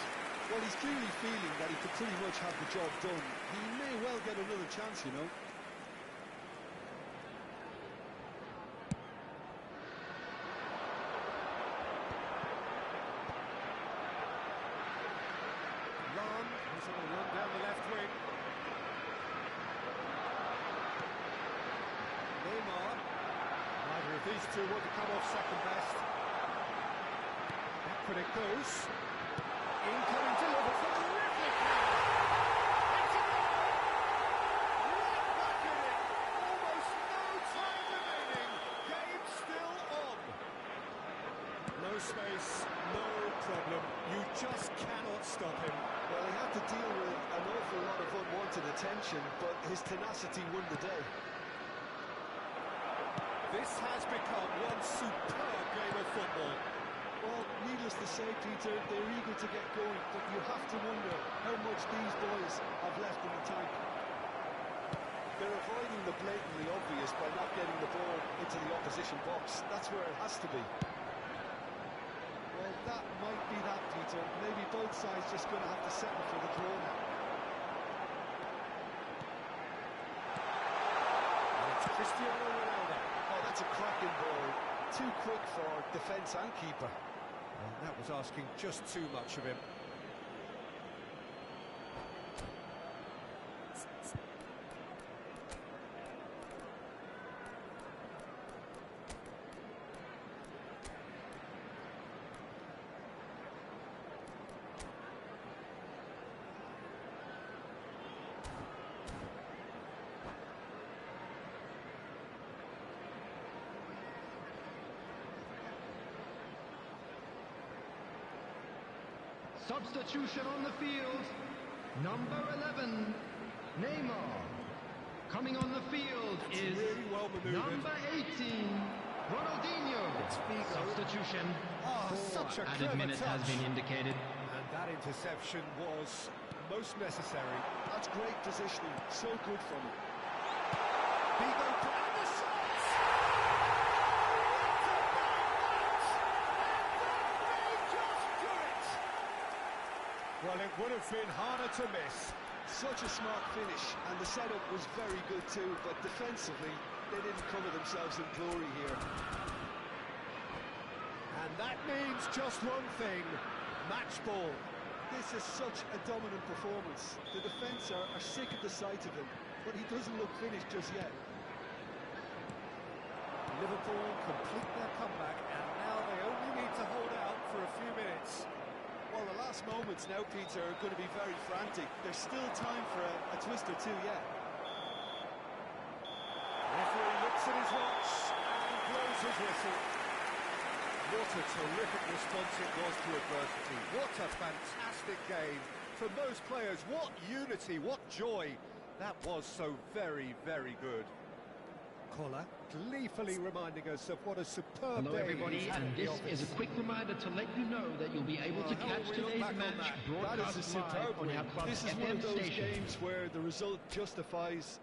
Well, he's clearly feeling that he could pretty much have the job done. He may well get another chance, you know. Lam is on a run down the left wing. Neymar. Neither of these two want to come off second best. Back when it goes. Incoming delivery from terrific. It's in. Right back in it. Almost no time remaining. Game still on. No space, no problem. You just cannot stop him. Well, he had to deal with an awful lot of unwanted attention, but his tenacity won the day. This has become one superb game of football. Well, needless to say, Peter, they're eager to get going, but you have to wonder how much these boys have left in the tank. They're avoiding the blatantly obvious by not getting the ball into the opposition box. That's where it has to be. Well, that might be that, Peter. Maybe both sides just going to have to settle for the draw now. And it's Cristiano Ronaldo. Oh, that's a cracking ball. Too quick for defence and keeper. And that was asking just too much of him. Substitution on the field. Number 11, Neymar. Coming on the field is really well maneuvered. number 18, Ronaldinho. It's Figo. Substitution. Oh, such a Added clever minute touch. has been indicated. And that interception was most necessary. That's great positioning. So good from him. Figo and the shots! What a great match! And that may just do it! Well, it would have been harder to miss. Such a smart finish, and the setup was very good too, but defensively, they didn't cover themselves in glory here. And that means just one thing, match ball. This is such a dominant performance. The defence are sick of the sight of him, but he doesn't look finished just yet. Liverpool complete their comeback, and now they only need to hold out for a few minutes. Well, the last moments now, Peter, are going to be very frantic. There's still time for a twist or two yet. Referee looks at his watch and blows his whistle. What a terrific response it was to adversity. What a fantastic game. From those players, what unity, what joy. That was so very, very good. Koller gleefully reminding us of what a superb Hello day everybody, he's had and at the this office. is a quick reminder to let you know that you'll be able to Well, how catch will we look today's back on match that? That is a broadcast superb live on win. our club's This is one FM of those station. games where the result justifies.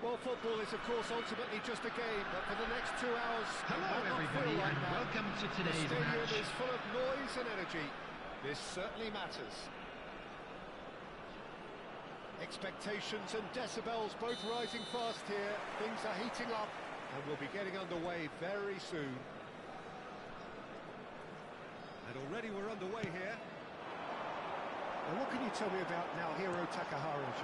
Well, football is, of course, ultimately just a game, but for the next 2 hours... Hello everybody, and welcome to today's The stadium match. is full of noise and energy. This certainly matters. Expectations and decibels both rising fast here. Things are heating up, and we'll be getting underway very soon. And already we're underway here. Now, what can you tell me about Naohiro Takahara's?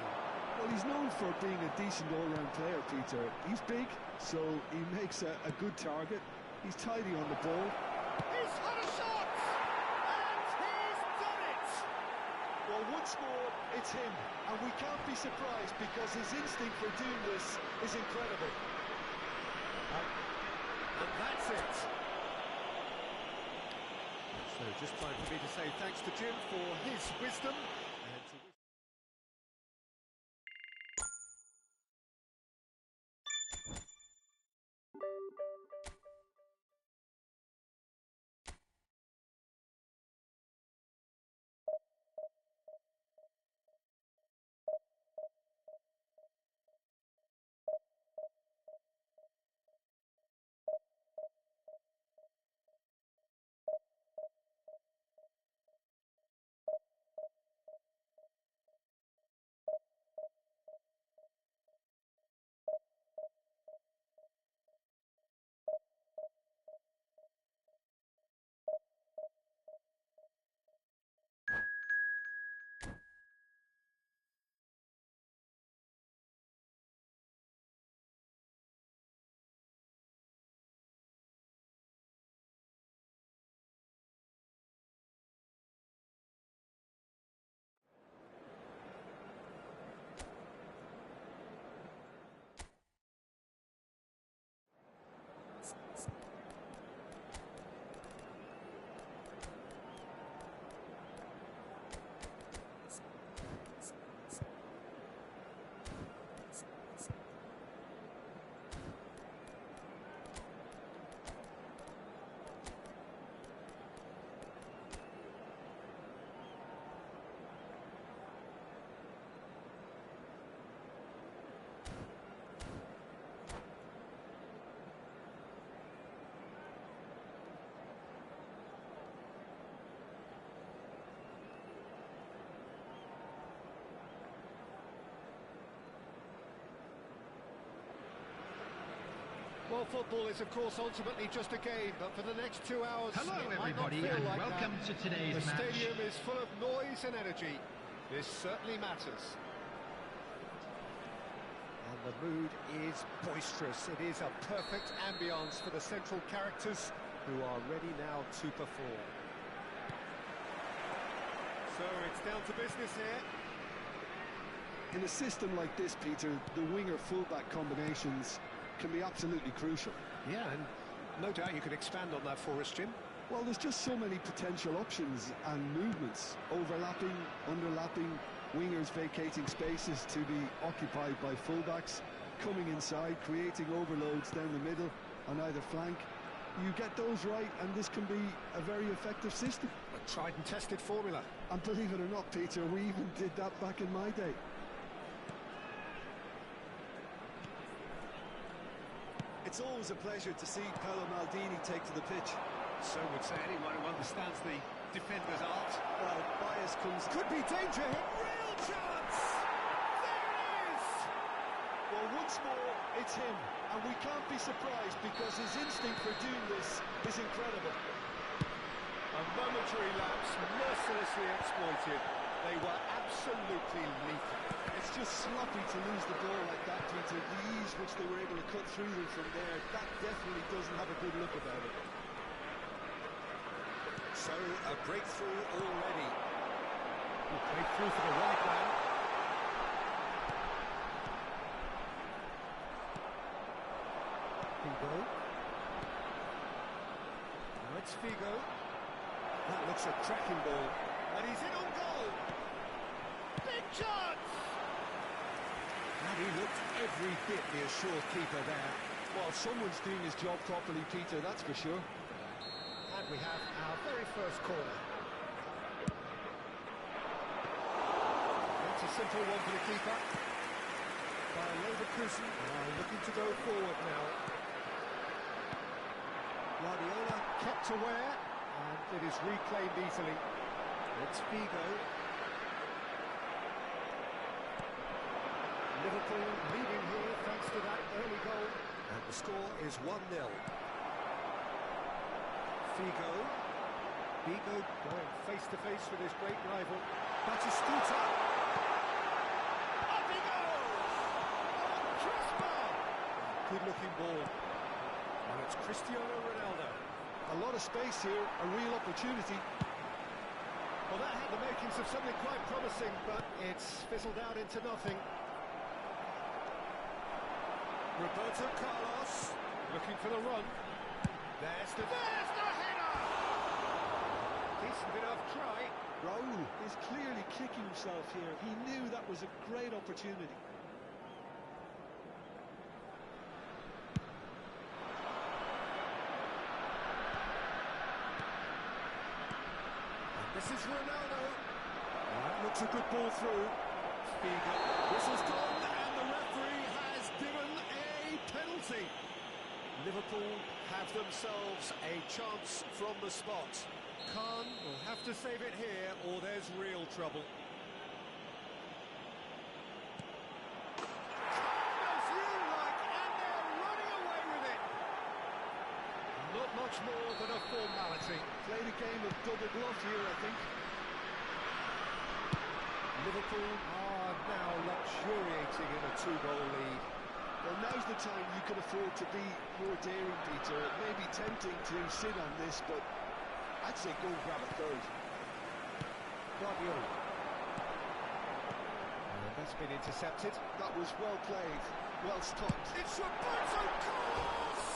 Well, he's known for being a decent all-round player, Peter. He's big, so he makes a good target. He's tidy on the ball. He's had a shot! And he's done it! Well, once more, it's him. And we can't be surprised because his instinct for doing this is incredible. And that's it. So just time for me to say thanks to Jim for his wisdom. And to wish Well, football is, of course, ultimately just a game, but for the next 2 hours, Hello, it might not everybody, feel and like welcome that. to today's The match. stadium is full of noise and energy. This certainly matters. And the mood is boisterous. It is a perfect ambience for the central characters who are ready now to perform. So it's down to business here. In a system like this, Peter, the winger-fullback combinations can be absolutely crucial. Yeah, and no doubt you can expand on that for us, Jim. Well, there's just so many potential options and movements. Overlapping, underlapping, wingers vacating spaces to be occupied by fullbacks, coming inside, creating overloads down the middle on either flank. You get those right, and this can be a very effective system. A tried and tested formula. And believe it or not, Peter, we even did that back in my day. It's always a pleasure to see Paolo Maldini take to the pitch. So would say anyone who understands the defender's art. Well, bias comes... Could be danger here. Real chance! There it is! Well, once more, it's him. And we can't be surprised because his instinct for doing this is incredible. A momentary lapse, mercilessly exploited. They were absolutely lethal. It's just sloppy to lose the ball like that, Peter. The ease which they were able to cut through them from there, that definitely doesn't have a good look about it. So, a breakthrough already. Breakthrough for the wide man. Figo. Now it's Figo. That looks a cracking ball. And he's in on goal. Big chance! And he looked every bit the assured keeper there. Well, someone's doing his job properly, Peter, that's for sure. And we have our very first corner. It's a simple one for the keeper. Bayer Leverkusen are looking to go forward now. Guardiola kept aware, and it is reclaimed easily. It's Figo. Liverpool leading here thanks to that early goal. And the score is 1-0. Figo. Figo going face-to-face with his great rival. Batistuta. Up he goes! Oh, crisper! Good-looking ball. And it's Cristiano Ronaldo. A lot of space here, a real opportunity. Well, that had the makings of something quite promising, but it's fizzled out into nothing. Roberto Carlos looking for the run. There's the header! Decent enough try. Raul is clearly kicking himself here. He knew that was a great opportunity. And this is Ronaldo. That looks a good ball through. Figo. Whistle's gone, and the referee has given a penalty. Liverpool have themselves a chance from the spot. Khan will have to save it here, or there's real trouble. As you like, and they're running away with it. Not much more than a formality. Played a game of double bluff here, I think. Liverpool are now luxuriating in a 2-goal lead. Well, now's the time you can afford to be more daring, Peter. It may be tempting to sit on this, but I'd say go and grab a third. Guardiola. And that's been intercepted. That was well played, well stopped. It's Roberto Carlos!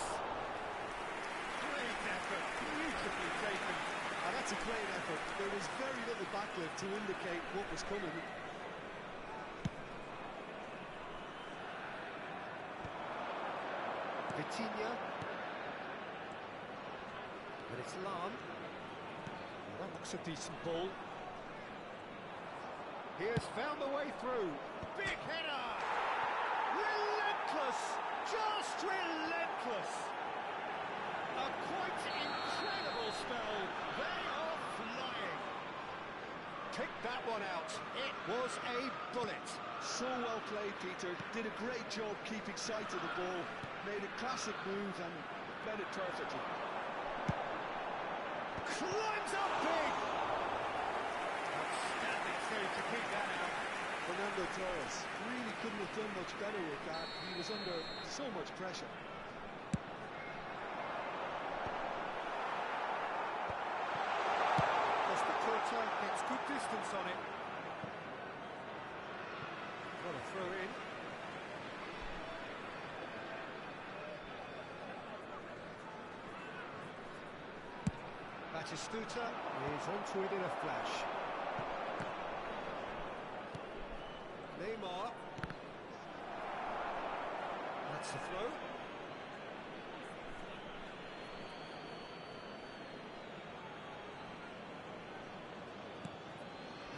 Great effort, beautifully taken. And that's a great effort. There was very little backlift to indicate what was coming. Vitinha. And it's Lan. Well, that looks a decent ball. He has found the way through. Big header! Relentless! Just relentless! A quite incredible spell. They are flying. picked that one out. It was a bullet. So well played, Peter. Did a great job keeping sight of the ball. Made a classic move and read it perfectly. Climbs up big. Outstanding save to keep that out. Fernando Torres really couldn't have done much better with that. He was under so much pressure. Costa Curta gets good distance on it. What a throw in. Batistuta is onto it in a flash. Neymar. That's the throw.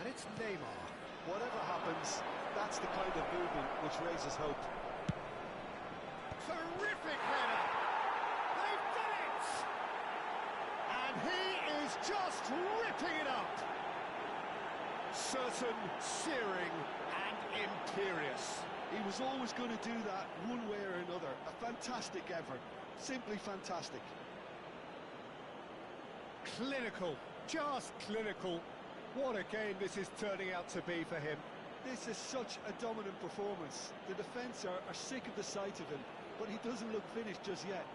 And it's Neymar. Whatever happens, that's the kind of movement which raises hope. Terrific header! They've done it! And he is just ripping it up! Certain, searing and imperious. He was always going to do that one way or another. A fantastic effort. Simply fantastic. Clinical. Just clinical. What a game this is turning out to be for him. This is such a dominant performance. The defence are sick of the sight of him, but he doesn't look finished just yet.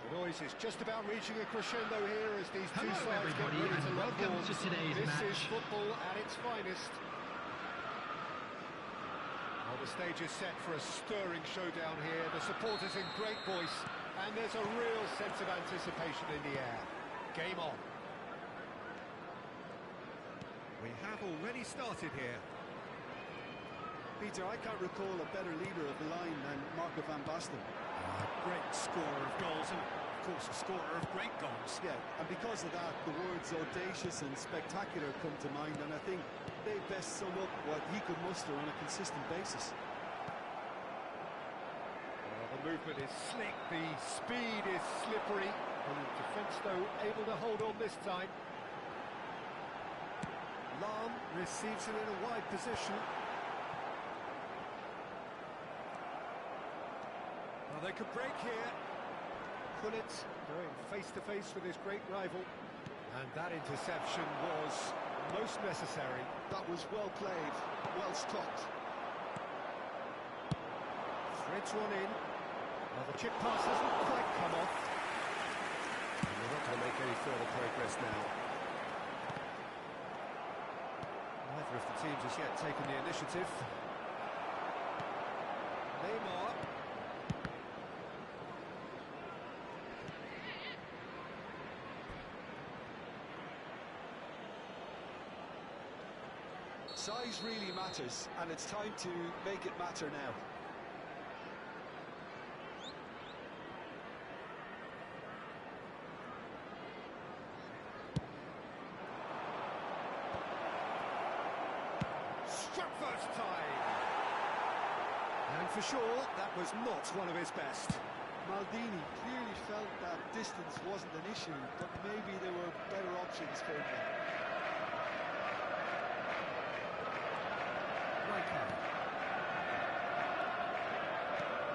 The noise is just about reaching a crescendo here as these two Hello, sides get everybody, ready to and lock welcome balls. to today's This match. is football at its finest. Well, the stage is set for a stirring showdown here. The supporters in great voice, and there's a real sense of anticipation in the air. Game on. We have already started here. Peter, I can't recall a better leader of the line than Marco van Basten. Great scorer of goals and, of course, a scorer of great goals. Yeah, and because of that, the words audacious and spectacular come to mind, and I think they best sum up what he could muster on a consistent basis. Well, the movement is slick, the speed is slippery. The defence, though, able to hold on this time. Lahm receives it in a wide position. Well, they could break here. Koller going face-to-face with his great rival. And that interception was most necessary. That was well played, well stopped. Threads one in. Well, the chip pass hasn't quite come off. And they're not going to make any further progress now. Neither of the teams has yet taken the initiative. Neymar. Size really matters, and it's time to make it matter now. Struck first time. And for sure, that was not one of his best. Maldini clearly felt that distance wasn't an issue, but maybe there were better options for him.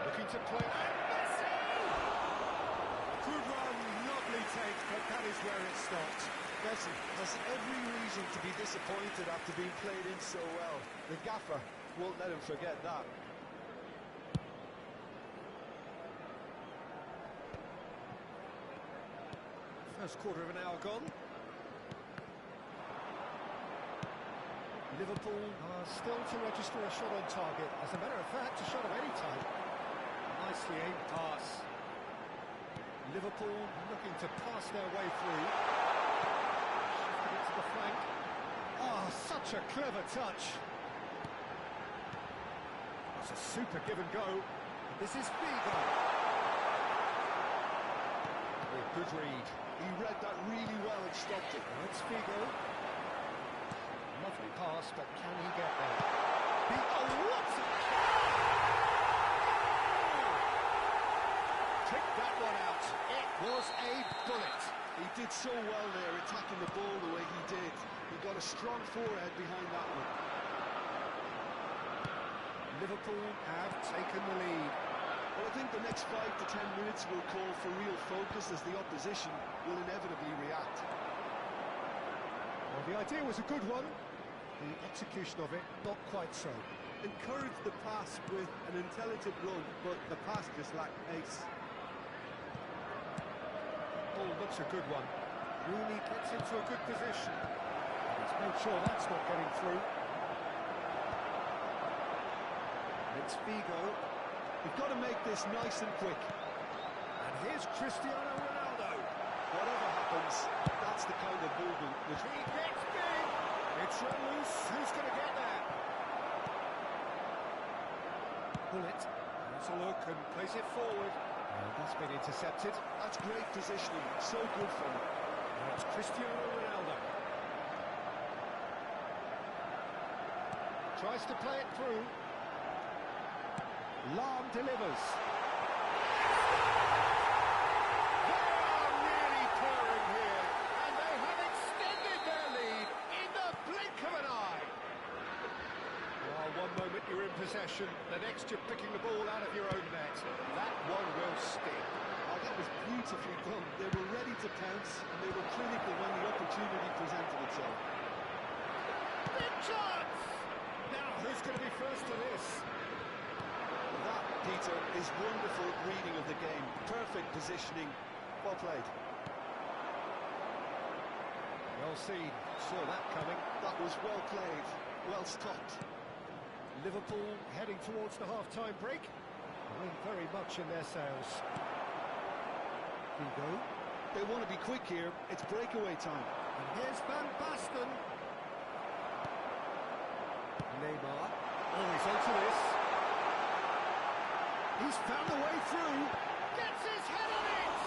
Looking to play. And Messi! Good run, lovely take, but that is where it stopped. Messi has every reason to be disappointed after being played in so well. The gaffer won't let him forget that. First quarter of an hour gone. Liverpool are still to register a shot on target. As a matter of fact, a shot of any type. Nicely aimed pass. Liverpool looking to pass their way through. Shifting it to the flank. Oh, such a clever touch. That's a super give and go. This is Figo. A good read. He read that really well and stopped it. It's Figo. Lovely pass, but can he get there? What a kick that one out. It was a bullet. He did so well there, attacking the ball the way he did. He got a strong forehead behind that one. Liverpool have taken the lead. Well, I think the next 5 to 10 minutes will call for real focus as the opposition will inevitably react. Well, the idea was a good one. The execution of it, not quite so. Encouraged the pass with an intelligent run, but the pass just lacked pace. Ball looks a good one. Rooney gets into a good position. He's made sure that's not getting through. It's Figo. We've got to make this nice and quick. And here's Cristiano Ronaldo. Whatever happens, that's the kind of movement which... He gets big! It's run loose. Who's going to get there? Bullet. Has a look and plays it forward. That's been intercepted. That's great positioning. So good for him. Now it's Cristiano Ronaldo. Tries to play it through. Lahm delivers. They are really pouring here, and they have extended their lead in the blink of an eye. Well, one moment you're in possession, the next you're picking the ball out of your own net. That one will stick. Oh, that was beautifully done. They were ready to pounce, and they were clinical when the opportunity presented itself. Big chance! Now, who's going to be first to this? That, Peter, is wonderful reading of the game. Perfect positioning. Well played. Well seen. Saw that coming. That was well played. Well stopped. Liverpool heading towards the half-time break. The wind very much in their sails. Figo. They want to be quick here. It's breakaway time. And here's Van Basten. He's found the way through. Gets his head on it!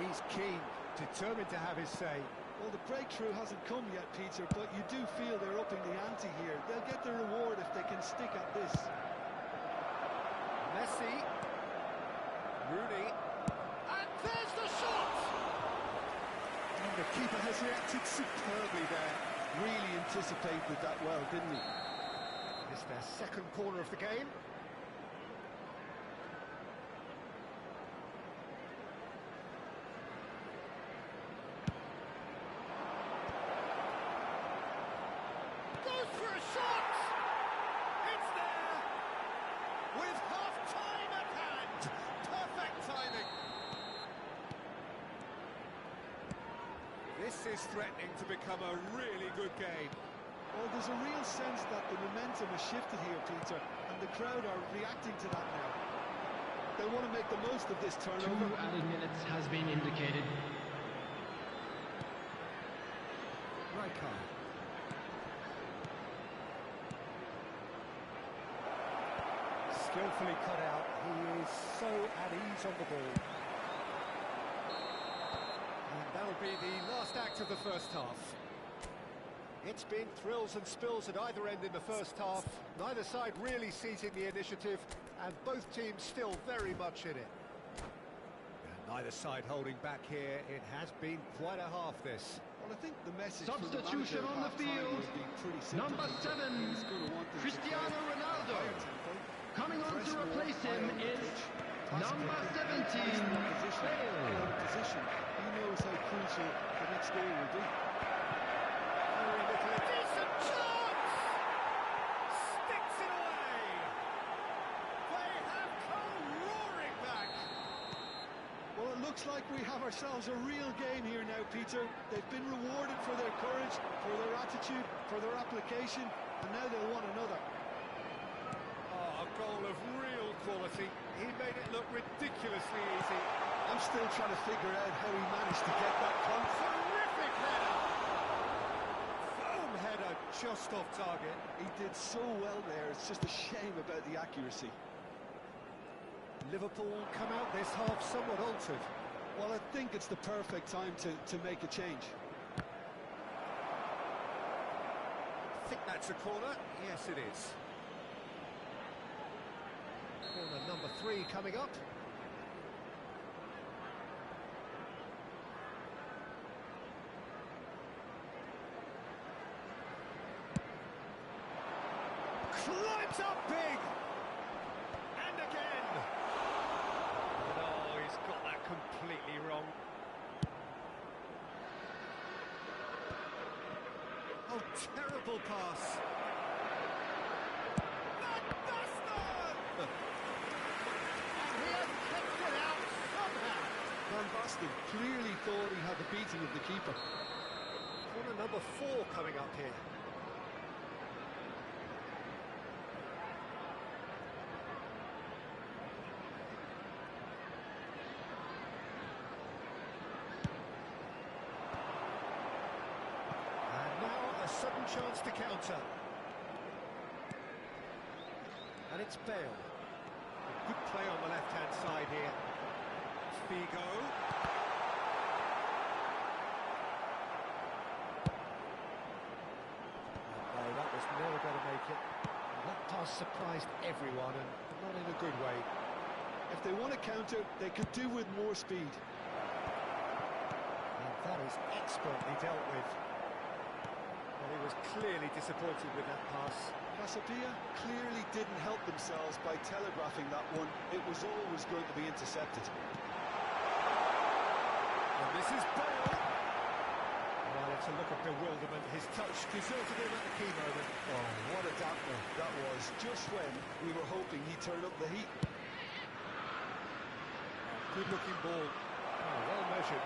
He's keen, determined to have his say. Well, the breakthrough hasn't come yet, Peter, but you do feel they're upping the ante here. They'll get their reward if they can stick at this. Messi. Rooney. And there's the shot! And the keeper has reacted superbly there. Really anticipated that well, didn't he? It's their second corner of the game. Goes for a shot! It's there! With half-time at hand! Perfect timing! This is threatening to become a really good game. Well, there's a real sense that the momentum has shifted here, Peter, and the crowd are reacting to that now. They want to make the most of this 2 turnover. added minutes has been indicated. Rijkaard. Skillfully cut out. He is so at ease on the ball. And that'll be the last act of the first half. It's been thrills and spills at either end in the first half. Neither side really seizing the initiative, and both teams still very much in it. And neither side holding back here. It has been quite a half, this. Well, I think the message Substitution from on the field. Simple, Number 7, Cristiano Ronaldo. Coming on to replace him is number 17, Bale. Position. He knows how crucial the next goal will be. A decent chance! Sticks it away! They have come roaring back! Well, it looks like we have ourselves a real game here now, Peter. They've been rewarded for their courage, for their attitude, for their application, and now they'll want another. Oh, a goal of real quality. He made it look ridiculously easy. I'm still trying to figure out how he managed to get that confidence. Terrific header! Foam header just off target. He did so well there, it's just a shame about the accuracy. Liverpool come out this half somewhat altered. Well, I think it's the perfect time to make a change. I think that's a corner. Yes, it is. Corner number 3 coming up. Climbs up big! And again! No, he's got that completely wrong. Oh, terrible pass! And he has kept it out somehow! Van Basten clearly thought he had the beating of the keeper. Corner number 4 coming up here. A sudden chance to counter. And it's Bale. Good play on the left-hand side here. Figo. No, that was never going to make it. That pass surprised everyone, and not in a good way. If they want to counter, they could do with more speed. And that is expertly dealt with. Well, he was clearly disappointed with that pass. Casapia clearly didn't help themselves by telegraphing that one. It was always going to be intercepted. And this is Bale. Well, it's a look of bewilderment. His touch deserted him at the key moment. Oh, what a dampener that was, just when we were hoping he'd turn up the heat. Good-looking ball. Oh, well measured.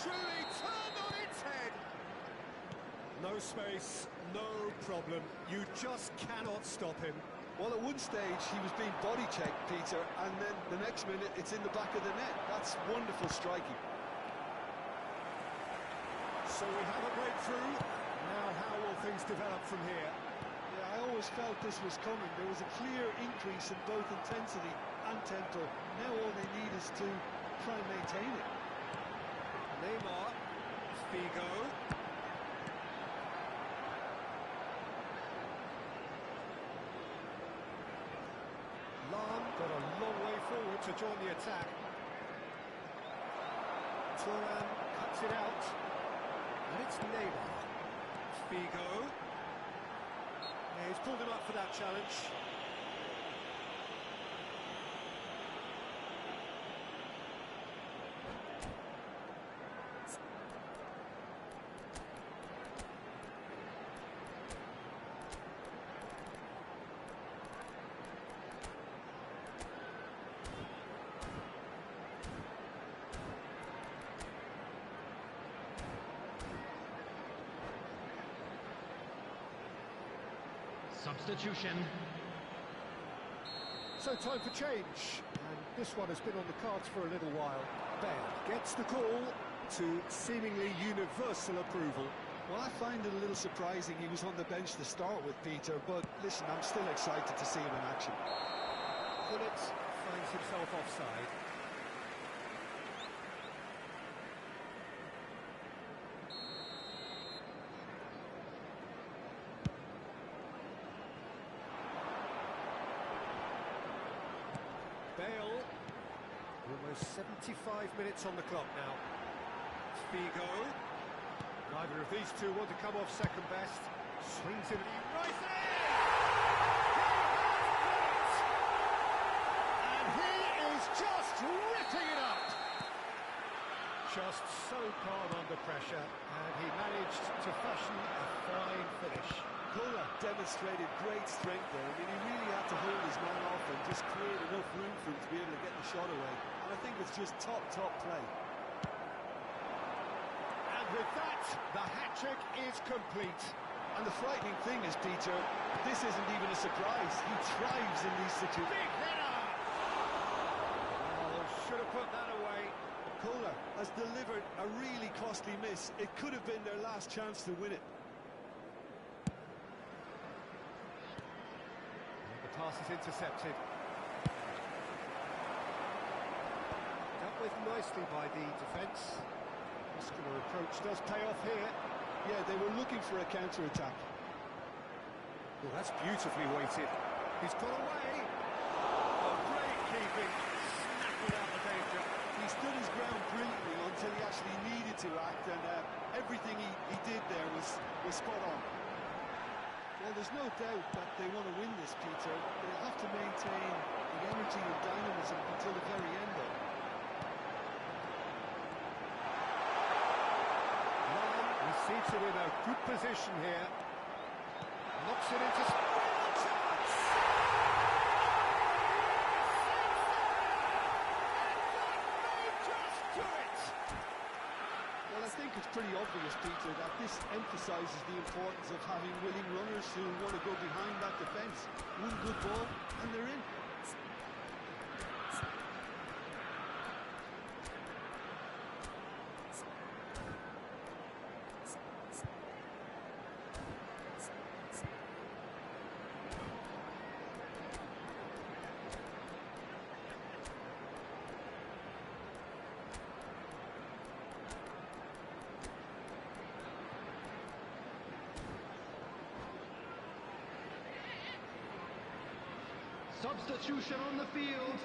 Truly turned on its head. No space, no problem. You just cannot stop him. Well, at one stage he was being body checked, Peter, and then the next minute it's in the back of the net. That's wonderful striking. So we have a breakthrough. Now how will things develop from here? Yeah, I always felt this was coming. There was a clear increase in both intensity and tempo. Now all they need is to try and maintain it. Neymar, Figo. Lam got a long way forward to join the attack. Turan cuts it out. And it's Neymar. Figo. Yeah, he's pulled him up for that challenge. Substitution. So time for change, and this one has been on the cards for a little while. Bale gets the call to seemingly universal approval. Well, I find it a little surprising he was on the bench to start with, Peter, but listen, I'm still excited to see him in action. Gullit finds himself offside. Bale, almost 75 minutes on the clock now. Figo, neither of these two want to come off second best. Swings it, right there! And he is just ripping it up! Just so calm under pressure, and he managed to fashion a fine finish. Koller demonstrated great strength there. I mean, he really had to hold his man off and just create enough room for him to be able to get the shot away. And I think it's just top play. And with that, the hat-trick is complete. And the frightening thing is, Peter, this isn't even a surprise. He thrives in these situations. Big header! Oh, should have put that away. Koller has delivered a really costly miss. It could have been their last chance to win it. Pass is intercepted. Dealt with nicely by the defence. Muscular approach does pay off here. Yeah, they were looking for a counter-attack. Well, that's beautifully weighted. He's got away. Oh, great keeping. Snapping out the danger. He stood his ground brilliantly until he actually needed to act, and everything he did there was spot on. Well, there's no doubt that they want to win this, Peter. They'll have to maintain the energy and dynamism until the very end, though. Lam receives it in a good position here. Knocks it into... chance! They just do it! Well, I think it's pretty obvious, Peter, that this emphasises the importance of having willing runners who want to go behind that defence. One good ball, and they're in. Substitution on the field.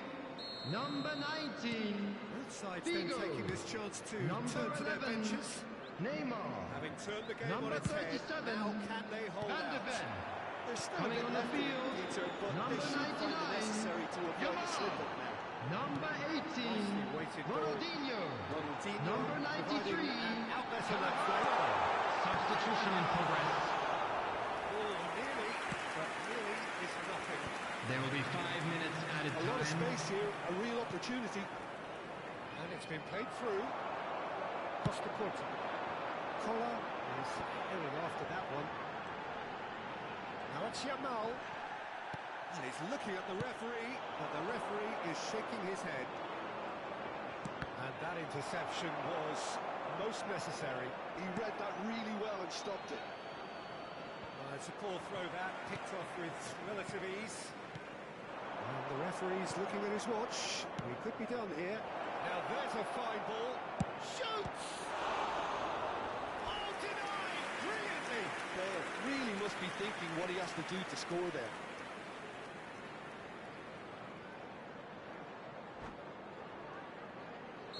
Number 19. Both sides then taking this chance to turn to their benches. Neymar. Having turned the game Number on its head, 37. now can they hold Van de out? Ven. There's still Coming a bit on the left in it, field. Peter, but Number they should find it 99. necessary to avoid a slip-up now. Number 18. Nicely weighted ball. Ronaldinho. Ronaldinho Number providing 93. an outlet on that flank. Substitution in progress. Oh, nearly, but nearly is nothing. There will be 5 minutes added A lot of time. space here, a real opportunity. And it's been played through. Costa Curta. Koller is airing after that one. Now it's Yamal. And he's looking at the referee, but the referee is shaking his head. And that interception was most necessary. He read that really well and stopped it. It's a poor throw that, picked off with relative ease. And the referee's looking at his watch. We could be done here. Now there's a fine ball. Shoots! Oh, denied! Brilliantly! Ball really must be thinking what he has to do to score there.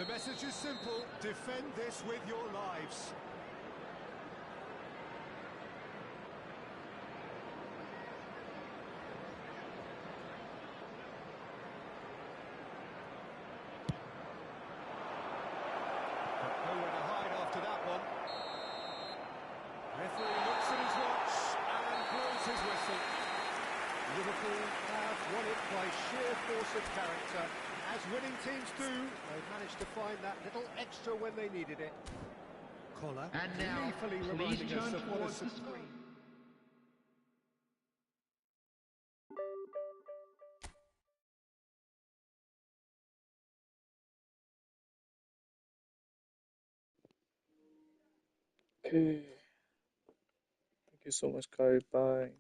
The message is simple. Defend this with your lives. Nowhere to hide after that one. Referee looks at his watch and blows his whistle. Liverpool have won it by sheer force of character. As winning teams do, they've managed to find that little extra when they needed it. Koller, And now, gleefully please reminding us turn of what a towards the screen. Okay. Thank you so much, guys. Bye.